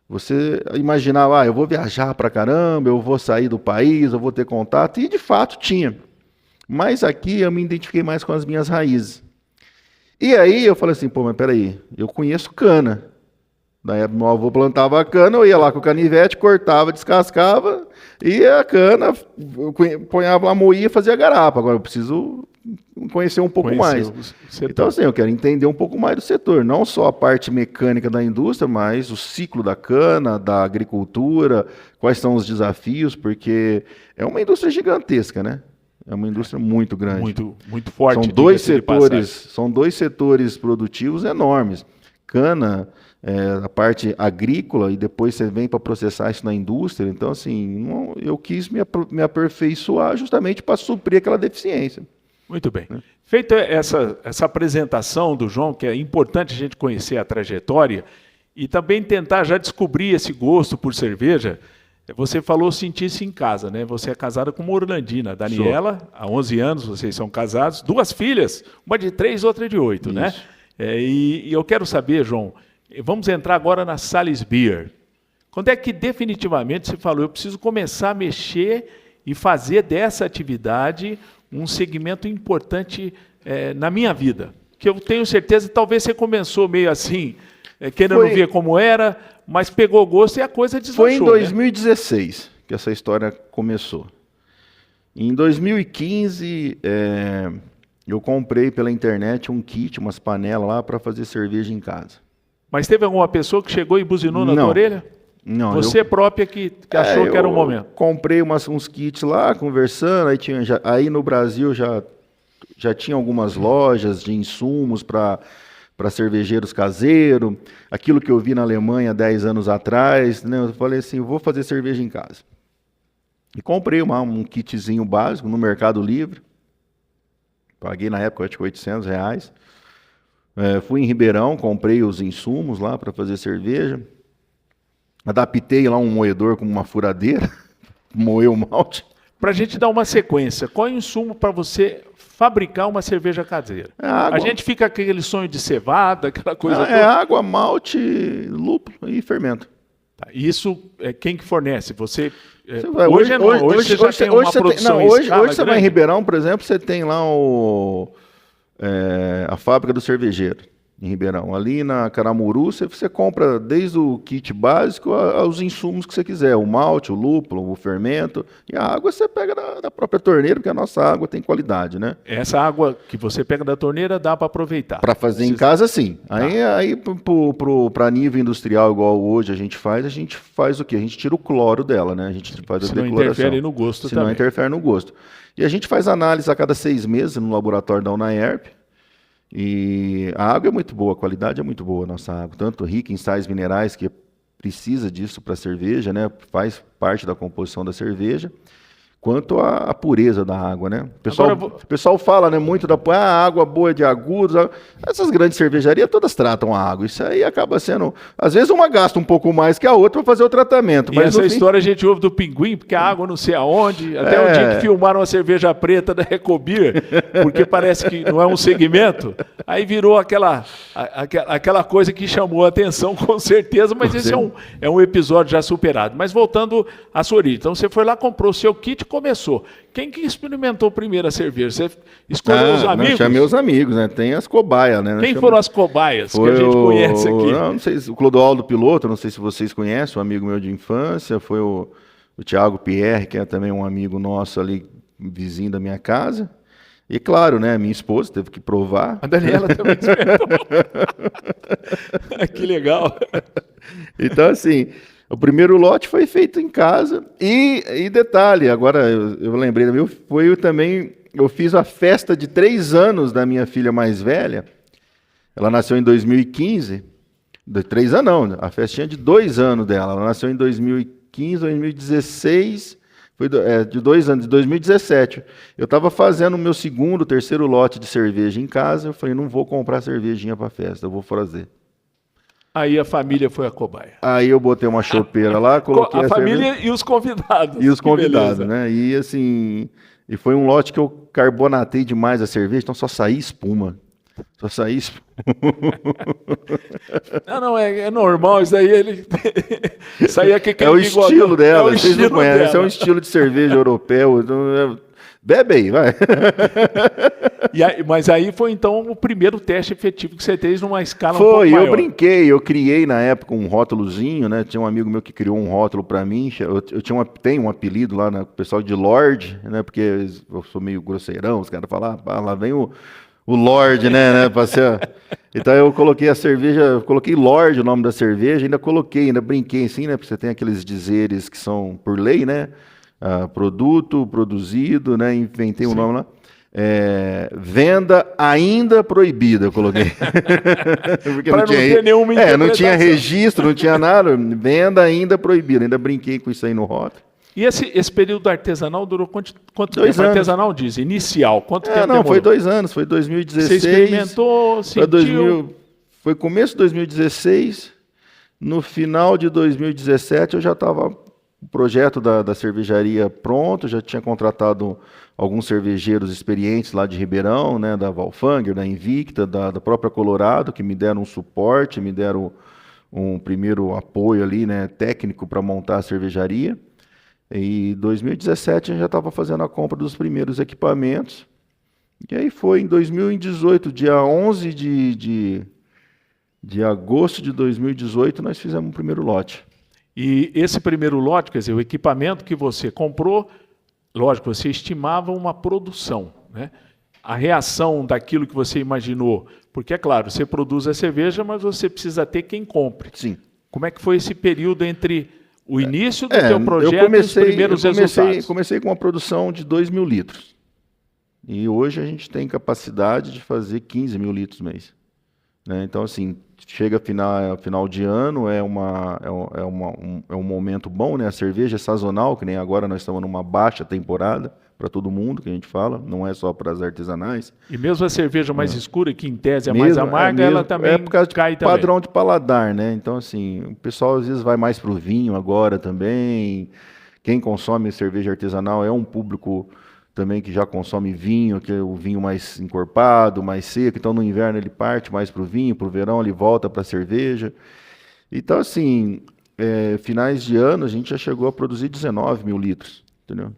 você imaginava, eu vou viajar pra caramba, eu vou sair do país, eu vou ter contato, e de fato tinha. Mas aqui eu me identifiquei mais com as minhas raízes. E aí eu falei assim, mas peraí, eu conheço cana. Daí meu avô plantava a cana, eu ia lá com o canivete, cortava, descascava, e a cana, ponhava lá, moía e fazia garapa. Agora eu preciso conhecer um pouco mais. Então, assim, eu quero entender um pouco mais do setor, não só a parte mecânica da indústria, mas o ciclo da cana, da agricultura, quais são os desafios, porque é uma indústria gigantesca, né? É uma indústria muito grande. Muito forte. São dois setores produtivos enormes. Cana, a parte agrícola, e depois você vem para processar isso na indústria. Então, assim, eu quis me aperfeiçoar justamente para suprir aquela deficiência. Muito bem. Feita essa apresentação do João, que é importante a gente conhecer a trajetória e também tentar já descobrir esse gosto por cerveja. Você falou sentir-se em casa, né? Você é casada com uma orlandina, Daniela, há 11 anos, vocês são casados, 2 filhas, uma de 3, outra de 8, isso, né? E eu quero saber, João, vamos entrar agora na Sales Beer. Quando é que definitivamente você falou, eu preciso começar a mexer e fazer dessa atividade um segmento importante na minha vida? Que eu tenho certeza, talvez você começou meio assim, querendo ver como era, mas pegou gosto e a coisa deslanchou. Foi em 2016 que essa história começou. Em 2015, eu comprei pela internet um kit, umas panelas lá para fazer cerveja em casa. Mas teve alguma pessoa que chegou e buzinou na tua orelha? Não. Você própria que achou que era o momento? Comprei uns kits lá, conversando, aí no Brasil já tinha algumas lojas de insumos para cervejeiros caseiros, aquilo que eu vi na Alemanha 10 anos atrás, né? Eu falei assim, vou fazer cerveja em casa. E comprei um kitzinho básico no Mercado Livre, paguei na época, acho que R$800, Fui em Ribeirão, comprei os insumos lá para fazer cerveja. Adaptei lá um moedor com uma furadeira, moeu o malte. Para a gente dar uma sequência, qual é o insumo para você fabricar uma cerveja caseira? A gente fica com aquele sonho de cevada, aquela coisa toda. É água, malte, lúpulo e fermento. Tá, isso é quem que fornece? Você hoje você já tem uma produção em hoje escala você vai em Ribeirão, por exemplo, você tem lá a fábrica do cervejeiro em Ribeirão. Ali na Caramuru, você compra desde o kit básico aos insumos que você quiser. O malte, o lúpulo, o fermento. E a água você pega da própria torneira, porque a nossa água tem qualidade, né? Essa água que você pega da torneira dá para aproveitar. Para fazer em casa, sim. Tá. Aí para nível industrial, igual hoje a gente faz o quê? A gente tira o cloro dela, né? A gente faz a decoloração. Se não interfere no gosto também. Se não interfere no gosto. E a gente faz análise a cada 6 meses no laboratório da UNAERP. E a água é muito boa, a qualidade é muito boa, a nossa água, tanto rica em sais minerais, que precisa disso para a cerveja, né? Faz parte da composição da cerveja, quanto a pureza da água, né? O pessoal fala, né, muito da água boa de Agudos. Essas grandes cervejarias todas tratam a água. Isso aí acaba sendo... Às vezes uma gasta um pouco mais que a outra para fazer o tratamento. Mas essa história a gente ouve do Pinguim, porque a água não sei aonde. Até o dia que filmaram a cerveja preta da Recobir, porque parece que não é um segmento. Aí virou aquela coisa que chamou a atenção, com certeza. Mas esse é um episódio já superado. Mas voltando à sua origem. Então você foi lá, comprou o seu kit, começou. Quem que experimentou primeiro a cerveja? Você escolheu os amigos? Chamei os amigos, né? Tem as cobaias, né? Quem foram as cobaias que a gente conhece aqui? Não sei, o Clodoaldo Piloto, não sei se vocês conhecem, um amigo meu de infância, foi o Thiago Pierre, que é também um amigo nosso ali, vizinho da minha casa. E claro, né, minha esposa teve que provar. A Daniela também experimentou. Que legal. Então, assim... O primeiro lote foi feito em casa e detalhe, agora eu lembrei do meu, eu fiz a festa de 3 anos da minha filha mais velha. Ela nasceu em 2015, 3 anos não, a festinha de 2 anos dela. Ela nasceu em 2015, 2016, foi de 2 anos, de 2017. Eu estava fazendo o meu terceiro lote de cerveja em casa, eu falei, não vou comprar cervejinha para festa, eu vou fazer. Aí a família foi a cobaia. Aí eu botei uma chopeira lá, coloquei a família e os convidados. E os convidados, né? E assim, foi um lote que eu carbonatei demais a cerveja, então só saía espuma. Não, é normal, isso aí ele saía aquele é o estilo dela, vocês não conhecem, esse é um estilo de cerveja europeu, então, bebe aí, vai. Mas aí foi então o primeiro teste efetivo que você fez numa escala um pouco maior. Eu criei na época um rótulozinho, né? Tinha um amigo meu que criou um rótulo para mim, tenho um apelido lá, né? O pessoal de Lorde, né? Porque eu sou meio grosseirão, os caras falam, lá vem o Lorde, né? Então eu coloquei a cerveja, coloquei Lorde o nome da cerveja, ainda brinquei assim, né? Porque você tem aqueles dizeres que são por lei, né? Produto, produzido, né? Inventei um nome lá. Venda ainda proibida, eu coloquei. Porque não ter nenhuma interpretação. Não tinha registro, não tinha nada. Venda ainda proibida. Ainda brinquei com isso aí no rótulo. E esse período artesanal durou quanto 2 tempo? Anos. Artesanal diz, inicial. Quanto tempo demorou? Foi 2 anos, foi 2016. Você experimentou, sentiu? Foi começo de 2016. No final de 2017 eu já estava o projeto da cervejaria pronto, já tinha contratado alguns cervejeiros experientes lá de Ribeirão, né, da Valfanger, da Invicta, da própria Colorado, que me deram um suporte, me deram um primeiro apoio ali, né, técnico para montar a cervejaria. E em 2017 a gente já estava fazendo a compra dos primeiros equipamentos. E aí foi em 2018, dia 11 de agosto de 2018, nós fizemos o primeiro lote. E esse primeiro lote, quer dizer, o equipamento que você comprou, lógico, você estimava uma produção, né? A reação daquilo que você imaginou, porque é claro, você produz a cerveja, mas você precisa ter quem compre. Sim. Como é que foi esse período entre o início do teu projeto e os primeiros resultados? Comecei com uma produção de 2 mil litros. E hoje a gente tem capacidade de fazer 15 mil litros mês. Né? Então, assim, chega final de ano, é um momento bom, né? A cerveja é sazonal, que nem agora nós estamos numa baixa temporada, para todo mundo, que a gente fala, não é só para as artesanais. E mesmo a cerveja mais escura, que em tese é mais amarga, ela também por causa cai de também. Padrão de paladar, né? Então, assim, o pessoal às vezes vai mais para o vinho agora também. Quem consome cerveja artesanal é um público também que já consome vinho, que é o vinho mais encorpado, mais seco. Então, no inverno ele parte mais para o vinho, para o verão ele volta para a cerveja. Então, assim, finais de ano a gente já chegou a produzir 19 mil litros, entendeu?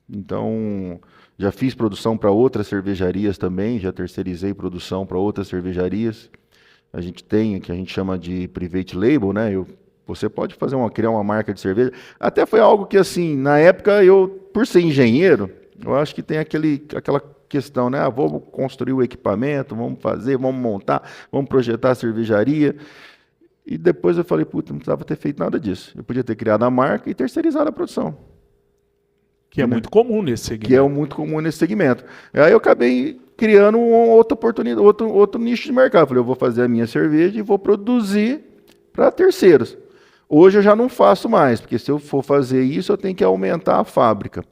Então, já fiz produção para outras cervejarias também, já terceirizei produção para outras cervejarias. A gente tem, que a gente chama de private label, né? Você pode criar uma marca de cerveja. Até foi algo que, assim, na época, por ser engenheiro, eu acho que tem aquela questão, né? Vamos construir o equipamento, vamos fazer, vamos montar, vamos projetar a cervejaria. E depois eu falei, puta, não precisava ter feito nada disso. Eu podia ter criado a marca e terceirizado a produção. Que é muito comum nesse segmento. Que é muito comum nesse segmento. Aí eu acabei criando uma outra oportunidade, outro nicho de mercado. Falei, eu vou fazer a minha cerveja e vou produzir para terceiros. Hoje eu já não faço mais, porque se eu for fazer isso, eu tenho que aumentar a fábrica.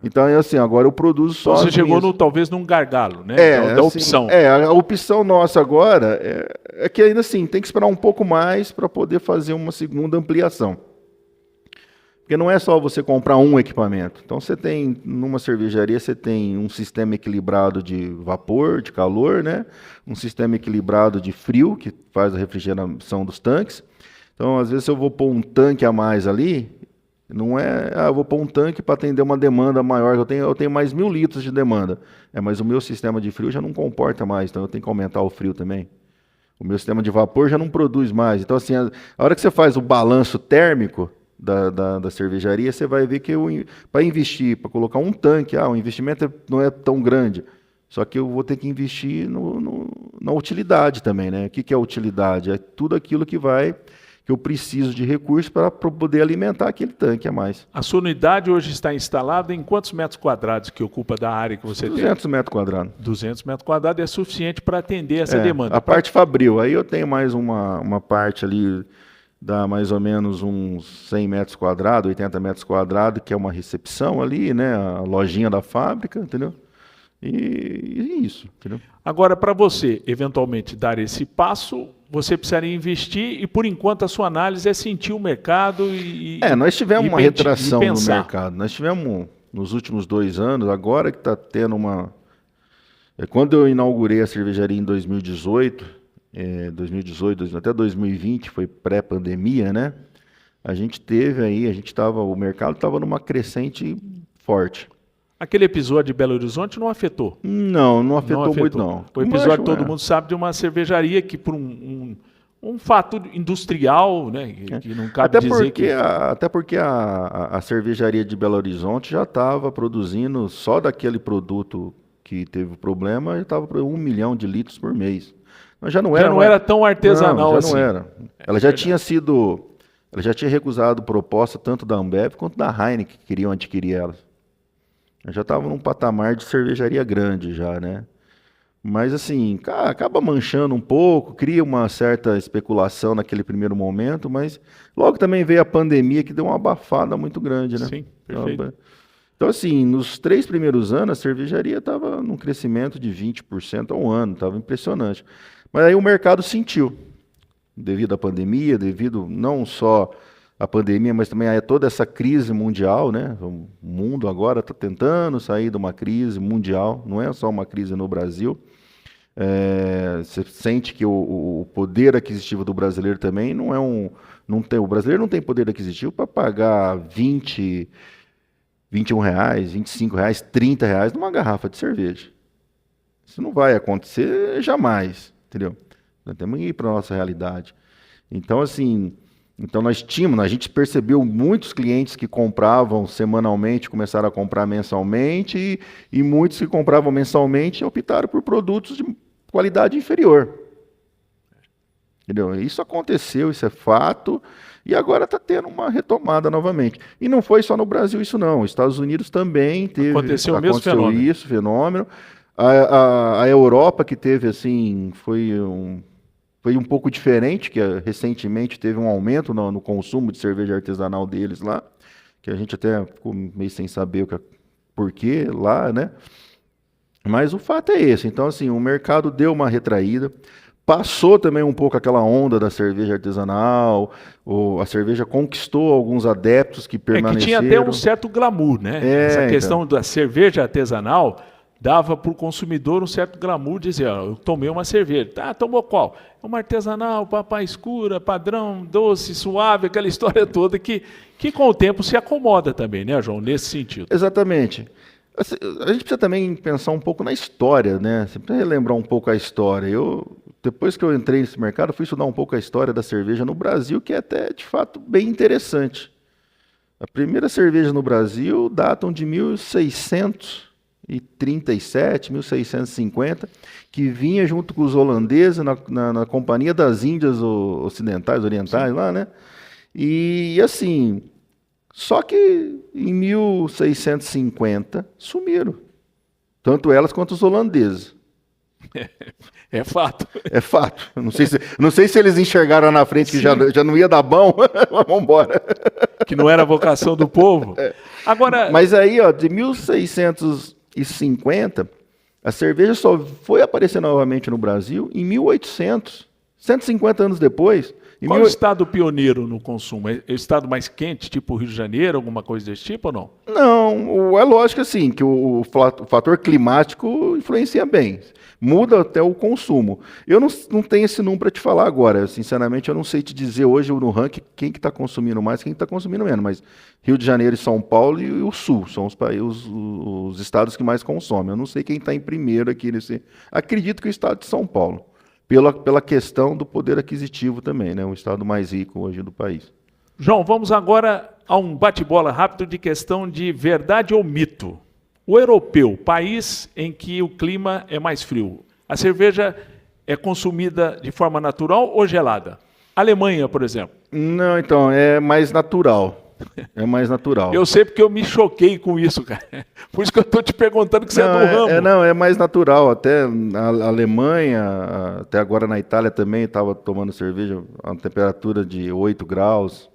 Então, assim, agora eu produzo só. Então, você chegou talvez num gargalo, né? Da opção. A opção nossa agora é que ainda assim, tem que esperar um pouco mais para poder fazer uma segunda ampliação. Porque não é só você comprar um equipamento. Então, numa cervejaria, você tem um sistema equilibrado de vapor, de calor, né? Um sistema equilibrado de frio, que faz a refrigeração dos tanques. Então, às vezes, se eu vou pôr um tanque a mais ali, não é, eu vou pôr um tanque para atender uma demanda maior, eu tenho mais 1.000 litros de demanda. Mas o meu sistema de frio já não comporta mais, então eu tenho que aumentar o frio também. O meu sistema de vapor já não produz mais. Então, assim, a hora que você faz o balanço térmico da cervejaria, você vai ver que para investir, para colocar um tanque, o investimento não é tão grande. Só que eu vou ter que investir na utilidade também, né? O que é utilidade? É tudo aquilo que eu preciso de recursos para poder alimentar aquele tanque a mais. A sua unidade hoje está instalada em quantos metros quadrados que ocupa da área que você 200 metros quadrados. 200 metros quadrados é suficiente para atender essa demanda. A parte fabril. Aí eu tenho mais uma parte ali, dá mais ou menos uns 100 metros quadrados, 80 metros quadrados, que é uma recepção ali, né? A lojinha da fábrica, entendeu? E isso, entendeu? Agora, para você, eventualmente, dar esse passo, você precisaria investir e, por enquanto, a sua análise é sentir o mercado nós tivemos uma retração no mercado. Nós tivemos, nos últimos 2 anos, agora que está tendo uma... Quando eu inaugurei a cervejaria em 2018, até 2020, foi pré-pandemia, né? A gente teve aí, o mercado estava numa crescente forte. Aquele episódio de Belo Horizonte não afetou? Não afetou muito, não. O episódio, todo mundo sabe, de uma cervejaria que, por um fato industrial, né, que não cabe dizer que... Até porque a cervejaria de Belo Horizonte já estava produzindo, só daquele produto que teve problema, já estava por 1 milhão de litros por mês. Mas já não era tão artesanal assim. Não era. Ela já tinha recusado proposta tanto da Ambev quanto da Heineken, que queriam adquirir elas. Já estava num patamar de cervejaria grande já, né? Mas assim, acaba manchando um pouco, cria uma certa especulação naquele primeiro momento, mas logo também veio a pandemia que deu uma abafada muito grande, né? Sim, perfeito. Então assim, nos 3 primeiros anos a cervejaria estava num crescimento de 20% ao ano, estava impressionante. Mas aí o mercado sentiu, devido à pandemia, devido não só a pandemia, mas também a toda essa crise mundial, né? O mundo agora está tentando sair de uma crise mundial, não é só uma crise no Brasil. Você sente que o poder aquisitivo do brasileiro também o brasileiro não tem poder aquisitivo para pagar 20, 21 reais, 25 reais, 30 reais numa garrafa de cerveja. Isso não vai acontecer jamais, entendeu? Nós temos que ir para a nossa realidade. Então, assim... Então a gente percebeu muitos clientes que compravam semanalmente, começaram a comprar mensalmente, e muitos que compravam mensalmente optaram por produtos de qualidade inferior. Entendeu? Isso aconteceu, isso é fato, e agora está tendo uma retomada novamente. E não foi só no Brasil isso não, os Estados Unidos também aconteceu o mesmo fenômeno. Isso, fenômeno. A Europa que teve assim, foi um pouco diferente, que recentemente teve um aumento no consumo de cerveja artesanal deles lá, que a gente até ficou meio sem saber porquê lá, né? Mas o fato é esse. Então, assim, o mercado deu uma retraída. Passou também um pouco aquela onda da cerveja artesanal, a cerveja conquistou alguns adeptos que permaneceram. Que tinha até um certo glamour, né? Essa questão da cerveja artesanal dava para o consumidor um certo glamour, dizer, ó, eu tomei uma cerveja. Tá, tomou qual? Uma artesanal, papai escura, padrão, doce, suave, aquela história toda que com o tempo se acomoda também, né, João, nesse sentido. Exatamente. A gente precisa também pensar um pouco na história, né? Você precisa relembrar um pouco a história. Depois que eu entrei nesse mercado, fui estudar um pouco a história da cerveja no Brasil, que é até, de fato, bem interessante. A primeira cerveja no Brasil datam de 1637, 1650, que vinha junto com os holandeses na Companhia das Índias Orientais, lá, né? E assim, só que em 1650 sumiram, tanto elas quanto os holandeses. É fato. É fato. Não sei se eles enxergaram na frente que já não ia dar bom, mas vamos embora. Que não era a vocação do povo. Agora, mas aí, ó, de 1650, a cerveja só foi aparecer novamente no Brasil em 1800, 150 anos depois. Qual é o estado pioneiro no consumo? É o estado mais quente, tipo Rio de Janeiro, alguma coisa desse tipo ou não? Não, é lógico assim, que o fator climático influencia bem. Muda até o consumo. Eu não tenho esse número para te falar agora. Sinceramente, eu não sei te dizer hoje no ranking quem que está consumindo mais, quem está consumindo menos. Mas Rio de Janeiro e São Paulo e o Sul são os estados que mais consomem. Eu não sei quem está em primeiro aqui nesse. Acredito que o estado de São Paulo. Pela questão do poder aquisitivo também, né? O estado mais rico hoje do país. João, vamos agora a um bate-bola rápido de questão de verdade ou mito. O europeu, país em que o clima é mais frio, a cerveja é consumida de forma natural ou gelada? Alemanha, por exemplo. Não, então, é mais natural. É mais natural. Eu sei porque eu me choquei com isso, cara. Por isso que eu estou te perguntando que você é do ramo. É mais natural. Até na Alemanha, até agora na Itália também, estava tomando cerveja a uma temperatura de 8 graus,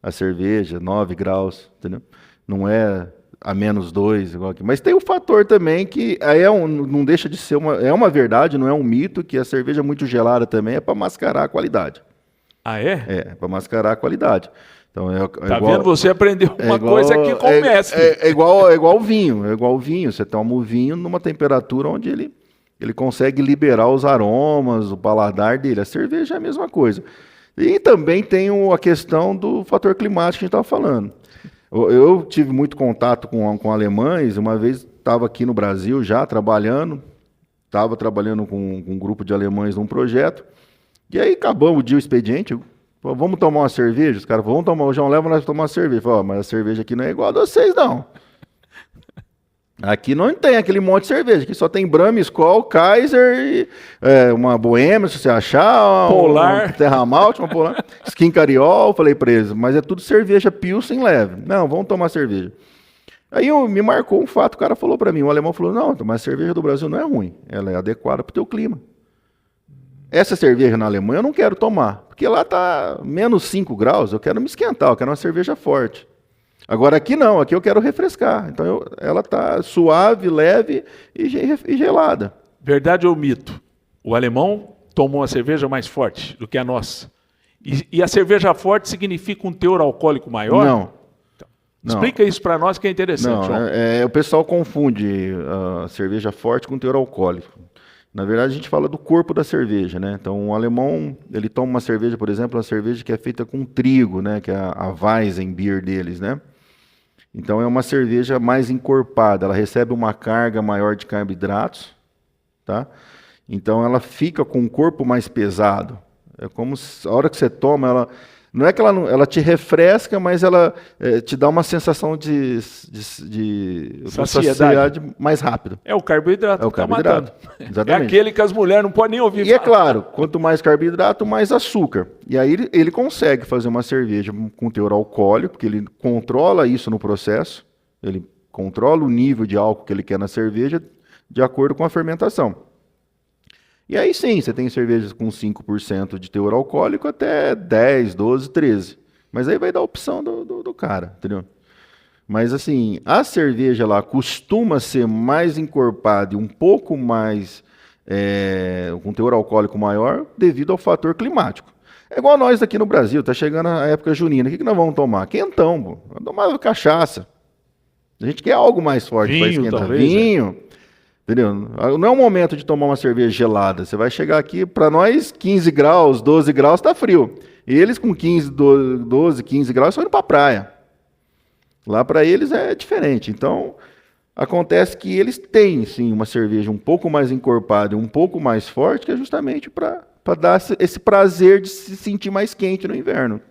a cerveja, 9 graus, entendeu? Não é a -2, igual aqui. Mas tem o fator também que aí não deixa de ser uma verdade, não é um mito, que a cerveja muito gelada também é para mascarar a qualidade. Ah, é? É para mascarar a qualidade. Então, tá igual, vendo? Você aprendeu uma coisa aqui com o mestre. É igual o vinho. É igual o vinho. Você toma o vinho numa temperatura onde ele consegue liberar os aromas, o paladar dele. A cerveja é a mesma coisa. E também tem a questão do fator climático que a gente estava falando. Eu tive muito contato com alemães. Uma vez estava aqui no Brasil já trabalhando. Estava trabalhando com um grupo de alemães num projeto. E aí acabamos o dia o expediente. Vamos tomar uma cerveja? Os caras falaram, vamos tomar, o João leva nós tomar uma cerveja. Falei, mas a cerveja aqui não é igual a de vocês, não. Aqui não tem aquele monte de cerveja, aqui só tem Brahma, Skol, Kaiser, uma Boêmia, se você achar, Polar, Terra Malte, uma Polar, Skin Cariol, falei pra eles, mas é tudo cerveja Pilsen leve. Não, vamos tomar cerveja. Aí me marcou um fato, o cara falou pra mim, o alemão falou, não, mas a cerveja do Brasil não é ruim, ela é adequada pro teu clima. Essa cerveja na Alemanha eu não quero tomar, porque lá está -5 graus, eu quero me esquentar, eu quero uma cerveja forte. Agora aqui não, aqui eu quero refrescar. Então ela está suave, leve e gelada. Verdade ou mito? O alemão tomou uma cerveja mais forte do que a nossa. E a cerveja forte significa um teor alcoólico maior? Não. Explica isso para nós que é interessante. Não, o pessoal confunde a cerveja forte com teor alcoólico. Na verdade, a gente fala do corpo da cerveja, né? Então, um alemão, ele toma uma cerveja, por exemplo, uma cerveja que é feita com trigo, né? Que é a Weizenbier deles, né? Então, é uma cerveja mais encorpada, ela recebe uma carga maior de carboidratos, tá? Então, ela fica com um corpo mais pesado. É como se, a hora que você toma, ela... Não é que ela te refresca, mas ela te dá uma sensação de saciedade mais rápido. É o carboidrato. É o carboidrato. Exatamente. É aquele que as mulheres não podem nem ouvir. E é claro, quanto mais carboidrato, mais açúcar. E aí ele consegue fazer uma cerveja com teor alcoólico, porque ele controla isso no processo, ele controla o nível de álcool que ele quer na cerveja de acordo com a fermentação. E aí sim, você tem cervejas com 5% de teor alcoólico até 10, 12, 13. Mas aí vai dar a opção do cara, entendeu? Mas assim, a cerveja lá costuma ser mais encorpada e um pouco mais com teor alcoólico maior devido ao fator climático. É igual nós aqui no Brasil, tá chegando a época junina. O que nós vamos tomar? Quentão, pô. Vamos tomar cachaça. A gente quer algo mais forte para esquentar. Talvez, vinho. Entendeu? Não é o momento de tomar uma cerveja gelada. Você vai chegar aqui, para nós, 15 graus, 12 graus, tá frio. E eles com 15, 12, 15 graus estão indo para a praia. Lá para eles é diferente. Então, acontece que eles têm, sim, uma cerveja um pouco mais encorpada e um pouco mais forte, que é justamente para dar esse prazer de se sentir mais quente no inverno.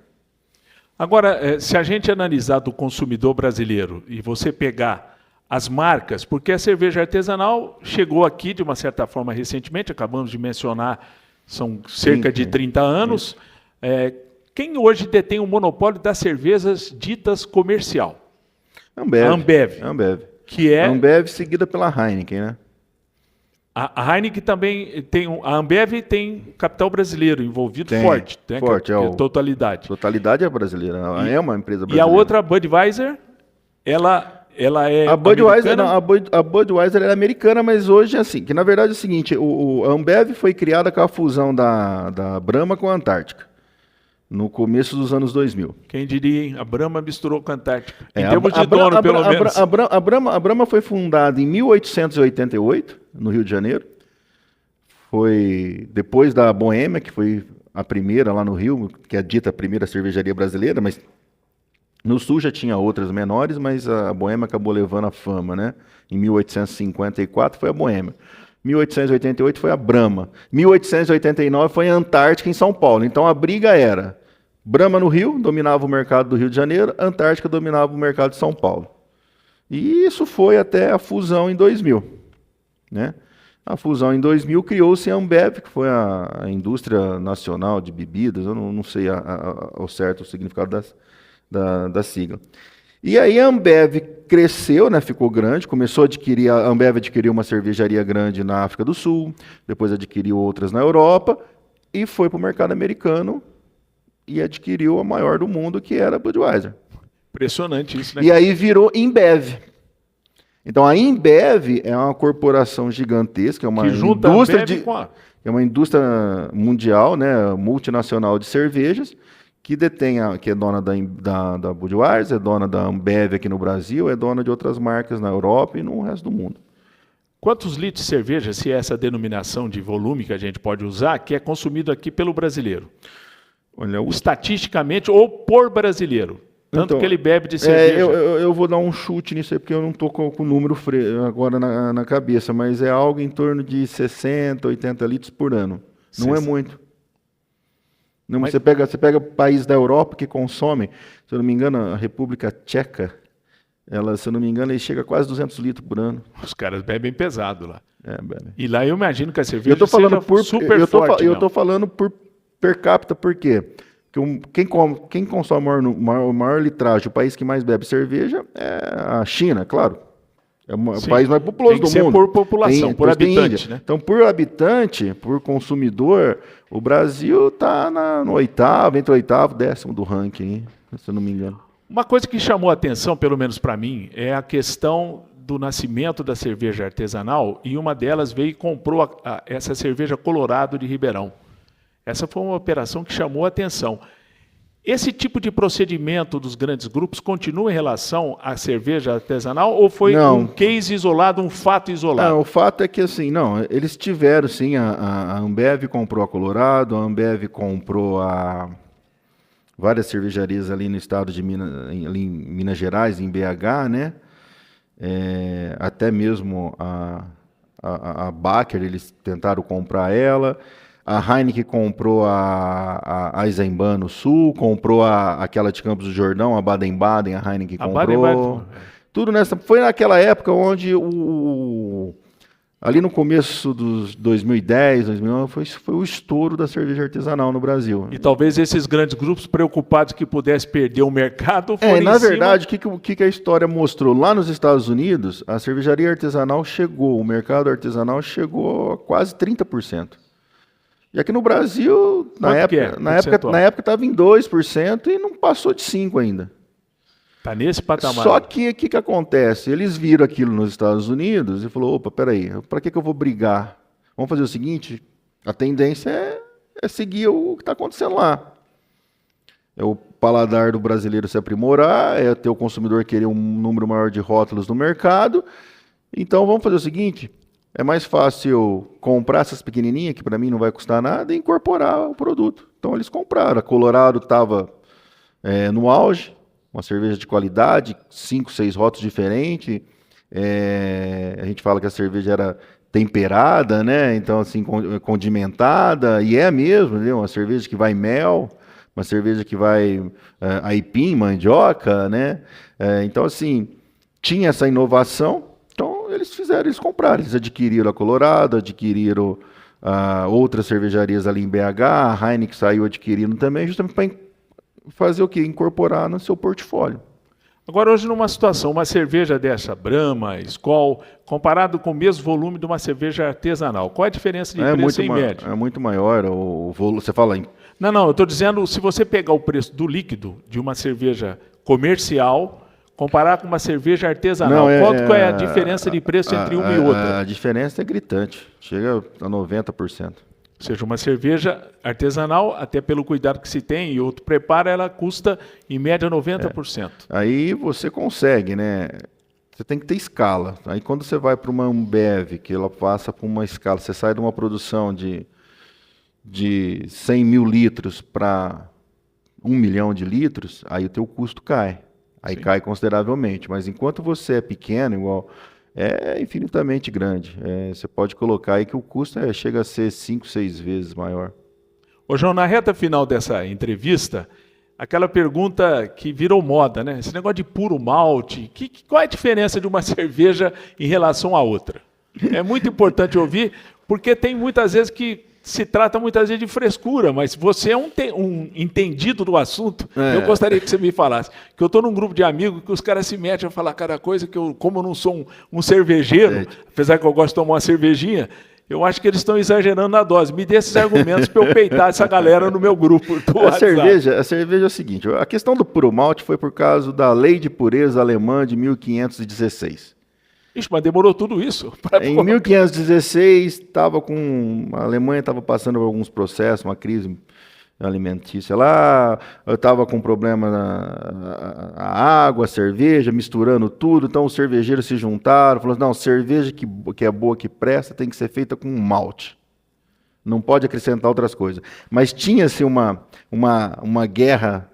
Agora, se a gente analisar do consumidor brasileiro e você pegar as marcas, porque a cerveja artesanal chegou aqui de uma certa forma recentemente, acabamos de mencionar, são cerca de 30 anos. Quem hoje detém o monopólio das cervejas ditas comercial? Ambev. Que é... Ambev seguida pela Heineken, né? A Heineken também tem... A Ambev tem capital brasileiro envolvido forte. Né? Forte, totalidade. Totalidade é brasileira, é uma empresa brasileira. E a outra, a Budweiser, ela é a Budweiser, americana? Não, a Budweiser é americana, mas hoje é assim, que na verdade é o seguinte, a Ambev foi criada com a fusão da Brahma com a Antártica, no começo dos anos 2000. Quem diria, hein? A Brahma misturou com a Antártica. Em termos de dono, pelo menos. A Brahma foi fundada em 1888, no Rio de Janeiro. Foi depois da Boêmia, que foi a primeira lá no Rio, que é dita a primeira cervejaria brasileira, mas no Sul já tinha outras menores, mas a Boêmia acabou levando a fama, né? Em 1854 foi a Boêmia. 1888 foi a Brahma. 1889 foi a Antártica em São Paulo. Então a briga era Brahma no Rio, dominava o mercado do Rio de Janeiro, Antártica dominava o mercado de São Paulo. E isso foi até a fusão em 2000, né? A fusão em 2000 criou-se a Ambev, que foi a indústria nacional de bebidas, eu não sei ao certo o significado da sigla. E aí a Ambev cresceu, né, ficou grande, começou a adquirir, a Ambev adquiriu uma cervejaria grande na África do Sul, depois adquiriu outras na Europa, e foi para o mercado americano e adquiriu a maior do mundo, que era a Budweiser. Impressionante isso, né? E aí virou Embev. Então a Embev é uma corporação gigantesca, é uma indústria é uma indústria mundial, né, multinacional de cervejas, que é dona da Budweiser, é dona da Ambev aqui no Brasil, é dona de outras marcas na Europa e no resto do mundo. Quantos litros de cerveja, se é essa denominação de volume que a gente pode usar, que é consumido aqui pelo brasileiro? Olha, estatisticamente ou por brasileiro? Tanto então, que ele bebe de cerveja. Eu vou dar um chute nisso aí, porque eu não estou com o número agora na cabeça, mas é algo em torno de 60, 80 litros por ano. Não é muito. Não, mas... Você pega países da Europa que consomem, se eu não me engano, a República Tcheca, se eu não me engano, ele chega a quase 200 litros por ano. Os caras bebem pesado lá. Bebem. E lá eu imagino que a cerveja seja super forte. Eu estou falando por per capita, por quê? Porque quem consome maior litragem, o país que mais bebe cerveja é a China, claro. É o país mais populoso do mundo. Por população, por habitante, né? Então, por habitante, por consumidor, o Brasil está no entre o oitavo e 10º do ranking, se eu não me engano. Uma coisa que chamou a atenção, pelo menos para mim, é a questão do nascimento da cerveja artesanal, e uma delas veio e comprou essa cerveja Colorado de Ribeirão. Essa foi uma operação que chamou a atenção. Esse tipo de procedimento dos grandes grupos continua em relação à cerveja artesanal ou foi um case isolado, um fato isolado? Não, o fato é que assim, eles tiveram sim, a Ambev comprou a Colorado, a Ambev comprou várias cervejarias ali no estado de ali em Minas Gerais, em BH, né? Até mesmo a Baker, eles tentaram comprar ela. A Heineken comprou a Eisenbahn no Sul, comprou aquela de Campos do Jordão, a Baden-Baden, a Heineken comprou. Tudo foi naquela época onde ali no começo dos 2010, 2009, foi o estouro da cerveja artesanal no Brasil. E talvez esses grandes grupos preocupados que pudessem perder o mercado foram na verdade, o que a história mostrou? Lá nos Estados Unidos, a cervejaria artesanal o mercado artesanal chegou a quase 30%. E aqui no Brasil, na época estava em 2% e não passou de 5% ainda. Está nesse patamar. Só que o que acontece? Eles viram aquilo nos Estados Unidos e falaram, opa, peraí, para que eu vou brigar? Vamos fazer o seguinte, a tendência é seguir o que está acontecendo lá. É o paladar do brasileiro se aprimorar, é ter o consumidor querer um número maior de rótulos no mercado. Então vamos fazer o seguinte, é mais fácil eu comprar essas pequenininhas, que para mim não vai custar nada, e incorporar o produto. Então eles compraram. A Colorado estava no auge, uma cerveja de qualidade, 5, 6 rótulos diferentes. A gente fala que a cerveja era temperada, né? Então assim, condimentada, e é mesmo, né? Uma cerveja que vai mel, uma cerveja que vai aipim, mandioca, né? Então assim, tinha essa inovação. Então, eles compraram, eles adquiriram a Colorado, adquiriram outras cervejarias ali em BH, a Heineken saiu adquirindo também, justamente para fazer o quê? Incorporar no seu portfólio. Agora, hoje, numa situação, uma cerveja dessa, Brahma, Skol, comparado com o mesmo volume de uma cerveja artesanal, qual é a diferença de preço em média? É muito maior o volume, você fala em... Não, eu estou dizendo, se você pegar o preço do líquido de uma cerveja comercial, comparar com uma cerveja artesanal, qual é a diferença de preço entre uma e outra? A diferença é gritante, chega a 90%. Ou seja, uma cerveja artesanal, até pelo cuidado que se tem e outro prepara, ela custa em média 90%. Aí você consegue, né? Você tem que ter escala. Aí quando você vai para uma Ambev, que ela passa por uma escala, você sai de uma produção de 100 mil litros para 1 milhão de litros, aí o teu custo cai. Aí Sim. Cai consideravelmente, mas enquanto você é pequeno, igual, é infinitamente grande. Você pode colocar aí que o custo chega a ser 5, 6 vezes maior. Ô João, na reta final dessa entrevista, aquela pergunta que virou moda, né? Esse negócio de puro malte, qual é a diferença de uma cerveja em relação à outra? É muito importante ouvir, porque tem muitas vezes que se trata muitas vezes de frescura, mas você é um entendido do assunto. Eu gostaria que você me falasse. Que eu estou num grupo de amigos que os caras se metem a falar cada coisa, que como eu não sou um cervejeiro, apesar que eu gosto de tomar uma cervejinha, eu acho que eles estão exagerando na dose. Me dê esses argumentos para eu peitar essa galera no meu grupo do WhatsApp. A cerveja é o seguinte, a questão do puro malte foi por causa da Lei de Pureza Alemã de 1516. Ixi, mas demorou tudo isso? Em 1516, a Alemanha estava passando por alguns processos, uma crise alimentícia lá, eu estava com problema a água, a cerveja, misturando tudo, então os cervejeiros se juntaram, falaram, não, cerveja que é boa, que presta, tem que ser feita com malte. Não pode acrescentar outras coisas. Mas tinha-se uma guerra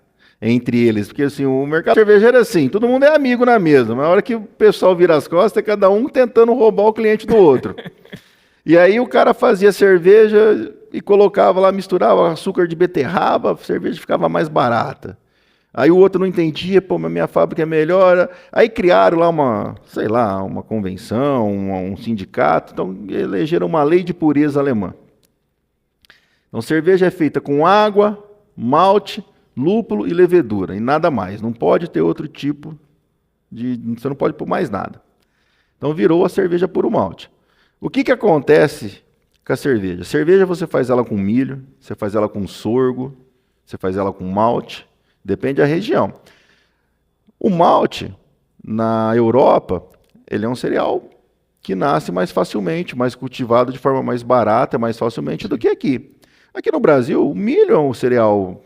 entre eles, porque assim, o mercado cervejeiro é assim, todo mundo é amigo na mesa, mas na hora que o pessoal vira as costas, é cada um tentando roubar o cliente do outro. E aí o cara fazia cerveja e colocava lá, misturava açúcar de beterraba, a cerveja ficava mais barata. Aí o outro não entendia, pô, mas minha fábrica é melhor. Aí criaram lá uma convenção, um sindicato, então elegeram uma lei de pureza alemã. Então cerveja é feita com água, malte, lúpulo e levedura, e nada mais. Não pode ter outro tipo você não pode pôr mais nada. Então virou a cerveja puro malte. O que acontece com a cerveja? A cerveja você faz ela com milho, você faz ela com sorgo, você faz ela com malte, depende da região. O malte, na Europa, ele é um cereal que nasce mais facilmente, mais cultivado de forma mais barata, mais facilmente do que aqui. Aqui no Brasil, o milho é um cereal...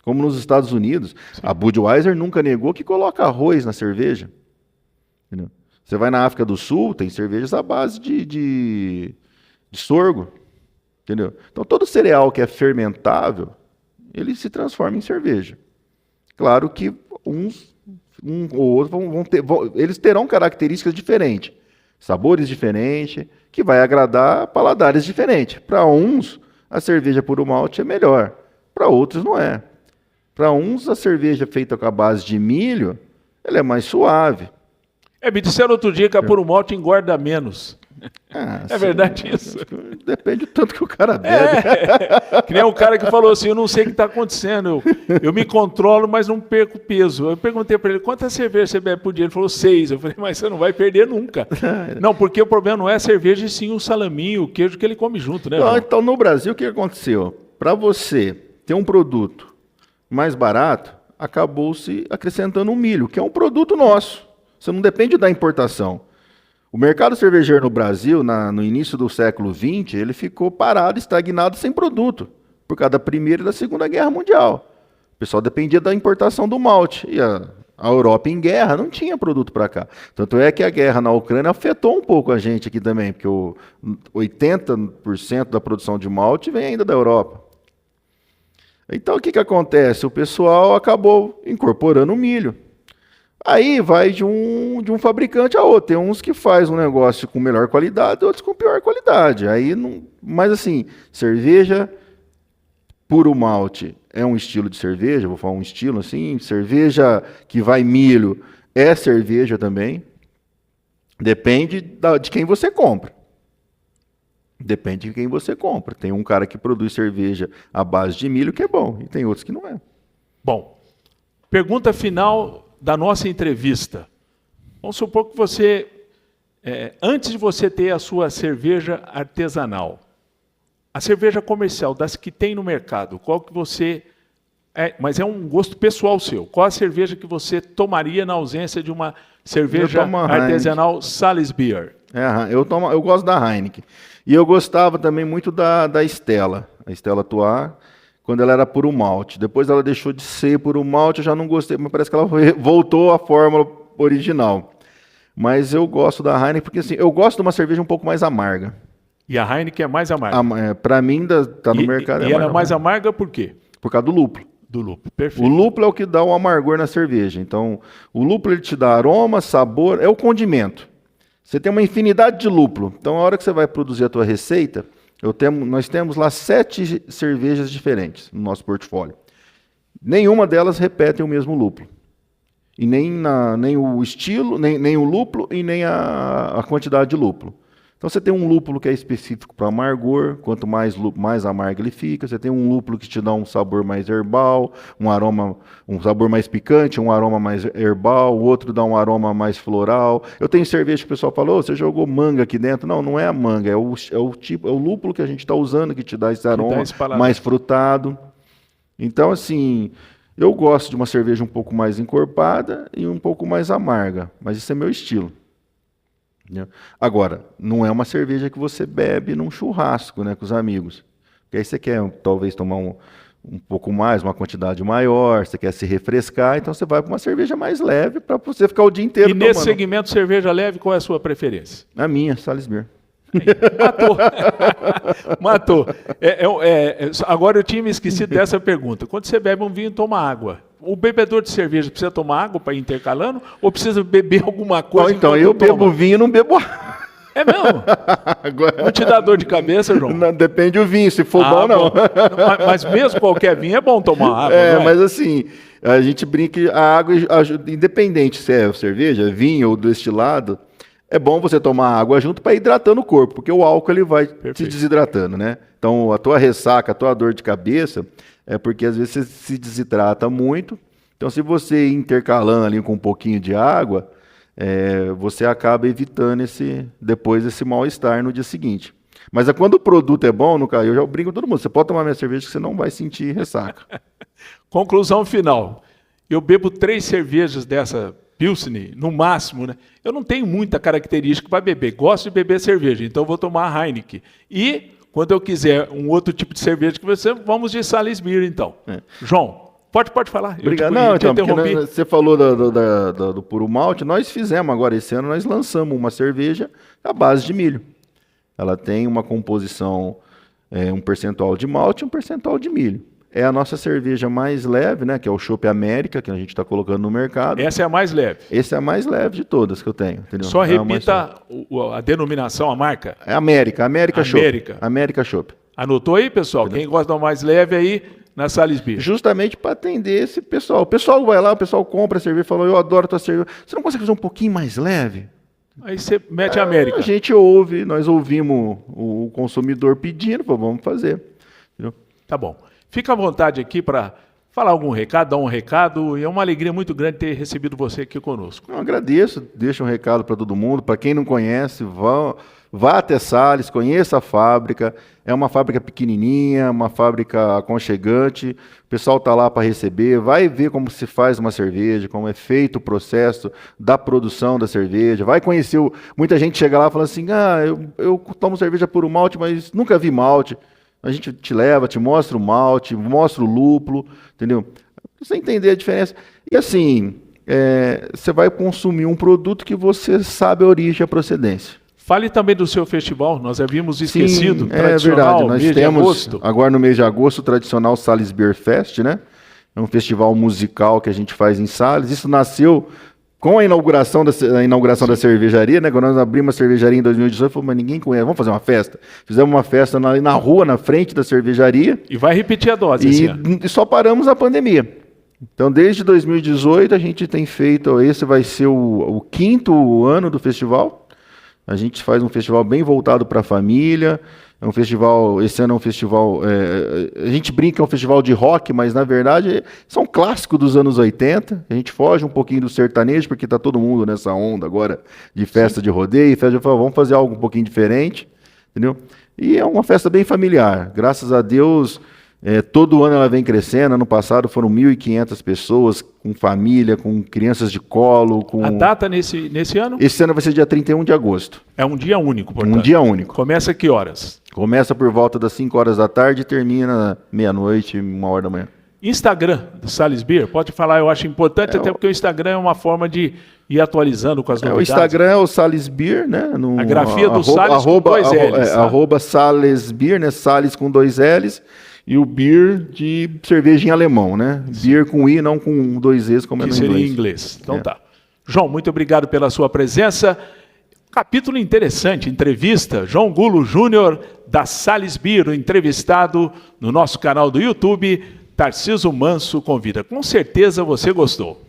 Como nos Estados Unidos, Sim. A Budweiser nunca negou que coloca arroz na cerveja. Entendeu? Você vai na África do Sul, tem cervejas à base de sorgo. Entendeu? Então, todo cereal que é fermentável, ele se transforma em cerveja. Claro que um ou outro eles terão características diferentes, sabores diferentes, que vai agradar paladares diferentes. Para uns, a cerveja puro malte é melhor, para outros não é. Para uns, a cerveja feita com a base de milho, ela é mais suave. Me disseram outro dia que a puro malte engorda menos. É verdade isso? Depende do tanto que o cara bebe. Que nem o cara que falou assim, eu não sei o que está acontecendo, eu me controlo, mas não perco peso. Eu perguntei para ele, quantas cervejas você bebe por dia? Ele falou 6. Eu falei, mas você não vai perder nunca. Não, porque o problema não é a cerveja, e sim o salaminho, o queijo que ele come junto, né? Então, no Brasil, o que aconteceu? Para você ter um produto mais barato, acabou se acrescentando o milho, que é um produto nosso. Você não depende da importação. O mercado cervejeiro no Brasil, no início do século XX, ele ficou parado, estagnado, sem produto, por causa da Primeira e da Segunda Guerra Mundial. O pessoal dependia da importação do malte. E a Europa em guerra não tinha produto para cá. Tanto é que a guerra na Ucrânia afetou um pouco a gente aqui também, porque 80% da produção de malte vem ainda da Europa. Então o que acontece? O pessoal acabou incorporando o milho. Aí vai de um fabricante a outro. Tem uns que faz um negócio com melhor qualidade, outros com pior qualidade. Aí não, mas assim, cerveja puro malte é um estilo de cerveja, vou falar um estilo assim, cerveja que vai milho é cerveja também. Depende de quem você compra. Depende de quem você compra. Tem um cara que produz cerveja à base de milho que é bom, e tem outros que não é. Bom, pergunta final da nossa entrevista. Vamos supor que você, antes de você ter a sua cerveja artesanal, a cerveja comercial, das que tem no mercado, qual que você... mas é um gosto pessoal seu. Qual a cerveja que você tomaria na ausência de uma cerveja artesanal Salisbury? Eu gosto da Heineken. E eu gostava também muito da Stella. A Stella Artois, quando ela era puro malte. Depois ela deixou de ser puro malte, eu já não gostei, mas parece que ela voltou à fórmula original. Mas eu gosto da Heineken, porque assim, eu gosto de uma cerveja um pouco mais amarga. E a Heineken é mais amarga? Para mim, está no mercado. E ela é mais amarga por quê? Por causa do lúpulo. Do lúpulo, perfeito. O lúpulo é o que dá o amargor na cerveja. Então, o lúpulo ele te dá aroma, sabor, é o condimento. Você tem uma infinidade de lúpulo. Então, a hora que você vai produzir a tua receita, nós temos lá 7 cervejas diferentes no nosso portfólio. Nenhuma delas repetem o mesmo lúpulo. E nem o estilo, nem o lúpulo e nem a quantidade de lúpulo. Então você tem um lúpulo que é específico para amargor, quanto mais amargo ele fica. Você tem um lúpulo que te dá um sabor mais herbal, um aroma, um sabor mais picante, um aroma mais herbal, o outro dá um aroma mais floral. Eu tenho cerveja que o pessoal falou, você jogou manga aqui dentro. Não, não é a manga, é o lúpulo que a gente está usando que te dá esse aroma mais frutado. Então, assim, eu gosto de uma cerveja um pouco mais encorpada e um pouco mais amarga, mas isso é meu estilo. Agora, não é uma cerveja que você bebe num churrasco, né, com os amigos. Porque aí você quer talvez tomar um pouco mais, uma quantidade maior, você quer se refrescar, então você vai para uma cerveja mais leve para você ficar o dia inteiro tomando. E nesse segmento cerveja leve, qual é a sua preferência? A minha, Salisbury. Matou. Matou. Agora eu tinha me esquecido dessa pergunta. Quando você bebe um vinho, toma água. O bebedor de cerveja precisa tomar água para ir intercalando ou precisa beber alguma coisa? Não, então, eu bebo vinho e não bebo água. É mesmo? Não te dá dor de cabeça, João? Não, depende do vinho, se for bom, não. Mas mesmo qualquer vinho é bom tomar água, não é? Mas assim, a gente brinca que a água ajuda, independente se é cerveja, vinho ou destilado, é bom você tomar água junto para ir hidratando o corpo, porque o álcool ele vai te desidratando, né? Então, a tua ressaca, a tua dor de cabeça, é porque às vezes você se desidrata muito. Então, se você ir intercalando ali com um pouquinho de água, você acaba evitando depois esse mal-estar no dia seguinte. Mas quando o produto é bom, eu já brinco com todo mundo, você pode tomar minha cerveja que você não vai sentir ressaca. Conclusão final. Eu bebo 3 cervejas dessa Pilsner, no máximo, né? Eu não tenho muita característica para beber. Gosto de beber cerveja, então vou tomar a Heineken. E, quando eu quiser um outro tipo de cerveja que vamos de Salisbury, então. João, pode falar. Obrigado. Não, então, porque você falou do puro malte, nós fizemos agora, esse ano, nós lançamos uma cerveja à base de milho. Ela tem uma composição, um percentual de malte e um percentual de milho. É a nossa cerveja mais leve, né? Que é o Chopp América, que a gente está colocando no mercado. Essa é a mais leve? Essa é a mais leve de todas que eu tenho. Entendeu? Só repita a denominação, a marca. É América Chopp. América Chopp. Anotou aí, pessoal? Entendeu? Quem gosta da mais leve aí, na Salisbury. Justamente para atender esse pessoal. O pessoal vai lá, o pessoal compra a cerveja e fala, eu adoro a tua cerveja. Você não consegue fazer um pouquinho mais leve? Aí você mete a América. A gente ouve, nós ouvimos o consumidor pedindo, vamos fazer. Entendeu? Tá bom. Fica à vontade aqui para falar algum recado, dar um recado. E é uma alegria muito grande ter recebido você aqui conosco. Eu agradeço, deixa um recado para todo mundo. Para quem não conhece, vá até Sales, conheça a fábrica. É uma fábrica pequenininha, uma fábrica aconchegante. O pessoal está lá para receber, vai ver como se faz uma cerveja, como é feito o processo da produção da cerveja. Vai conhecer, muita gente chega lá e fala assim, eu tomo cerveja puro malte, mas nunca vi malte. A gente te leva, te mostra o malte, mostra o lúpulo, entendeu? Pra você entender a diferença. E assim, você vai consumir um produto que você sabe a origem e a procedência. Fale também do seu festival, nós havíamos esquecido, Sim, tradicional, verdade. Nós mês temos, de agosto. agora no mês de agosto, o tradicional Sales Beer Fest, né? É um festival musical que a gente faz em Sales. Isso nasceu com a inauguração da cervejaria, né? Quando nós abrimos a cervejaria em 2018, falou, mas ninguém conhece, vamos fazer uma festa. Fizemos uma festa na rua, na frente da cervejaria. E vai repetir a dose esse ano. E só paramos na pandemia. Então, desde 2018, a gente tem feito, esse vai ser o 5º ano do festival. A gente faz um festival bem voltado para a família. É um festival, esse ano é um festival, a gente brinca, é um festival de rock, mas na verdade são clássicos dos anos 80. A gente foge um pouquinho do sertanejo, porque está todo mundo nessa onda agora de festa de rodeio. Festa de, vamos fazer algo um pouquinho diferente, entendeu? E é uma festa bem familiar. Graças a Deus, todo ano ela vem crescendo. Ano passado foram 1.500 pessoas, com família, com crianças de colo. A data nesse ano? Esse ano vai ser dia 31 de agosto. É um dia único, portanto. Um dia único. Começa a que horas? Começa por volta das 5 horas da tarde e termina meia-noite, 1h da manhã. Instagram do Sales Beer, pode falar, eu acho importante, até porque o Instagram é uma forma de ir atualizando com as novidades. O Instagram é o Sales Beer, né? A grafia do Sales com 2 L's. Arroba Sales Beer, né? Sales com 2 L's. E o beer de cerveja em alemão, né? Sim. Beer com I, não com 2 E's, como é no inglês. Que seria em inglês. Então tá. João, muito obrigado pela sua presença. Capítulo interessante, entrevista. João Gulo Júnior, da Sales Beer, entrevistado no nosso canal do YouTube. Tarcísio Manso convida. Com certeza você gostou.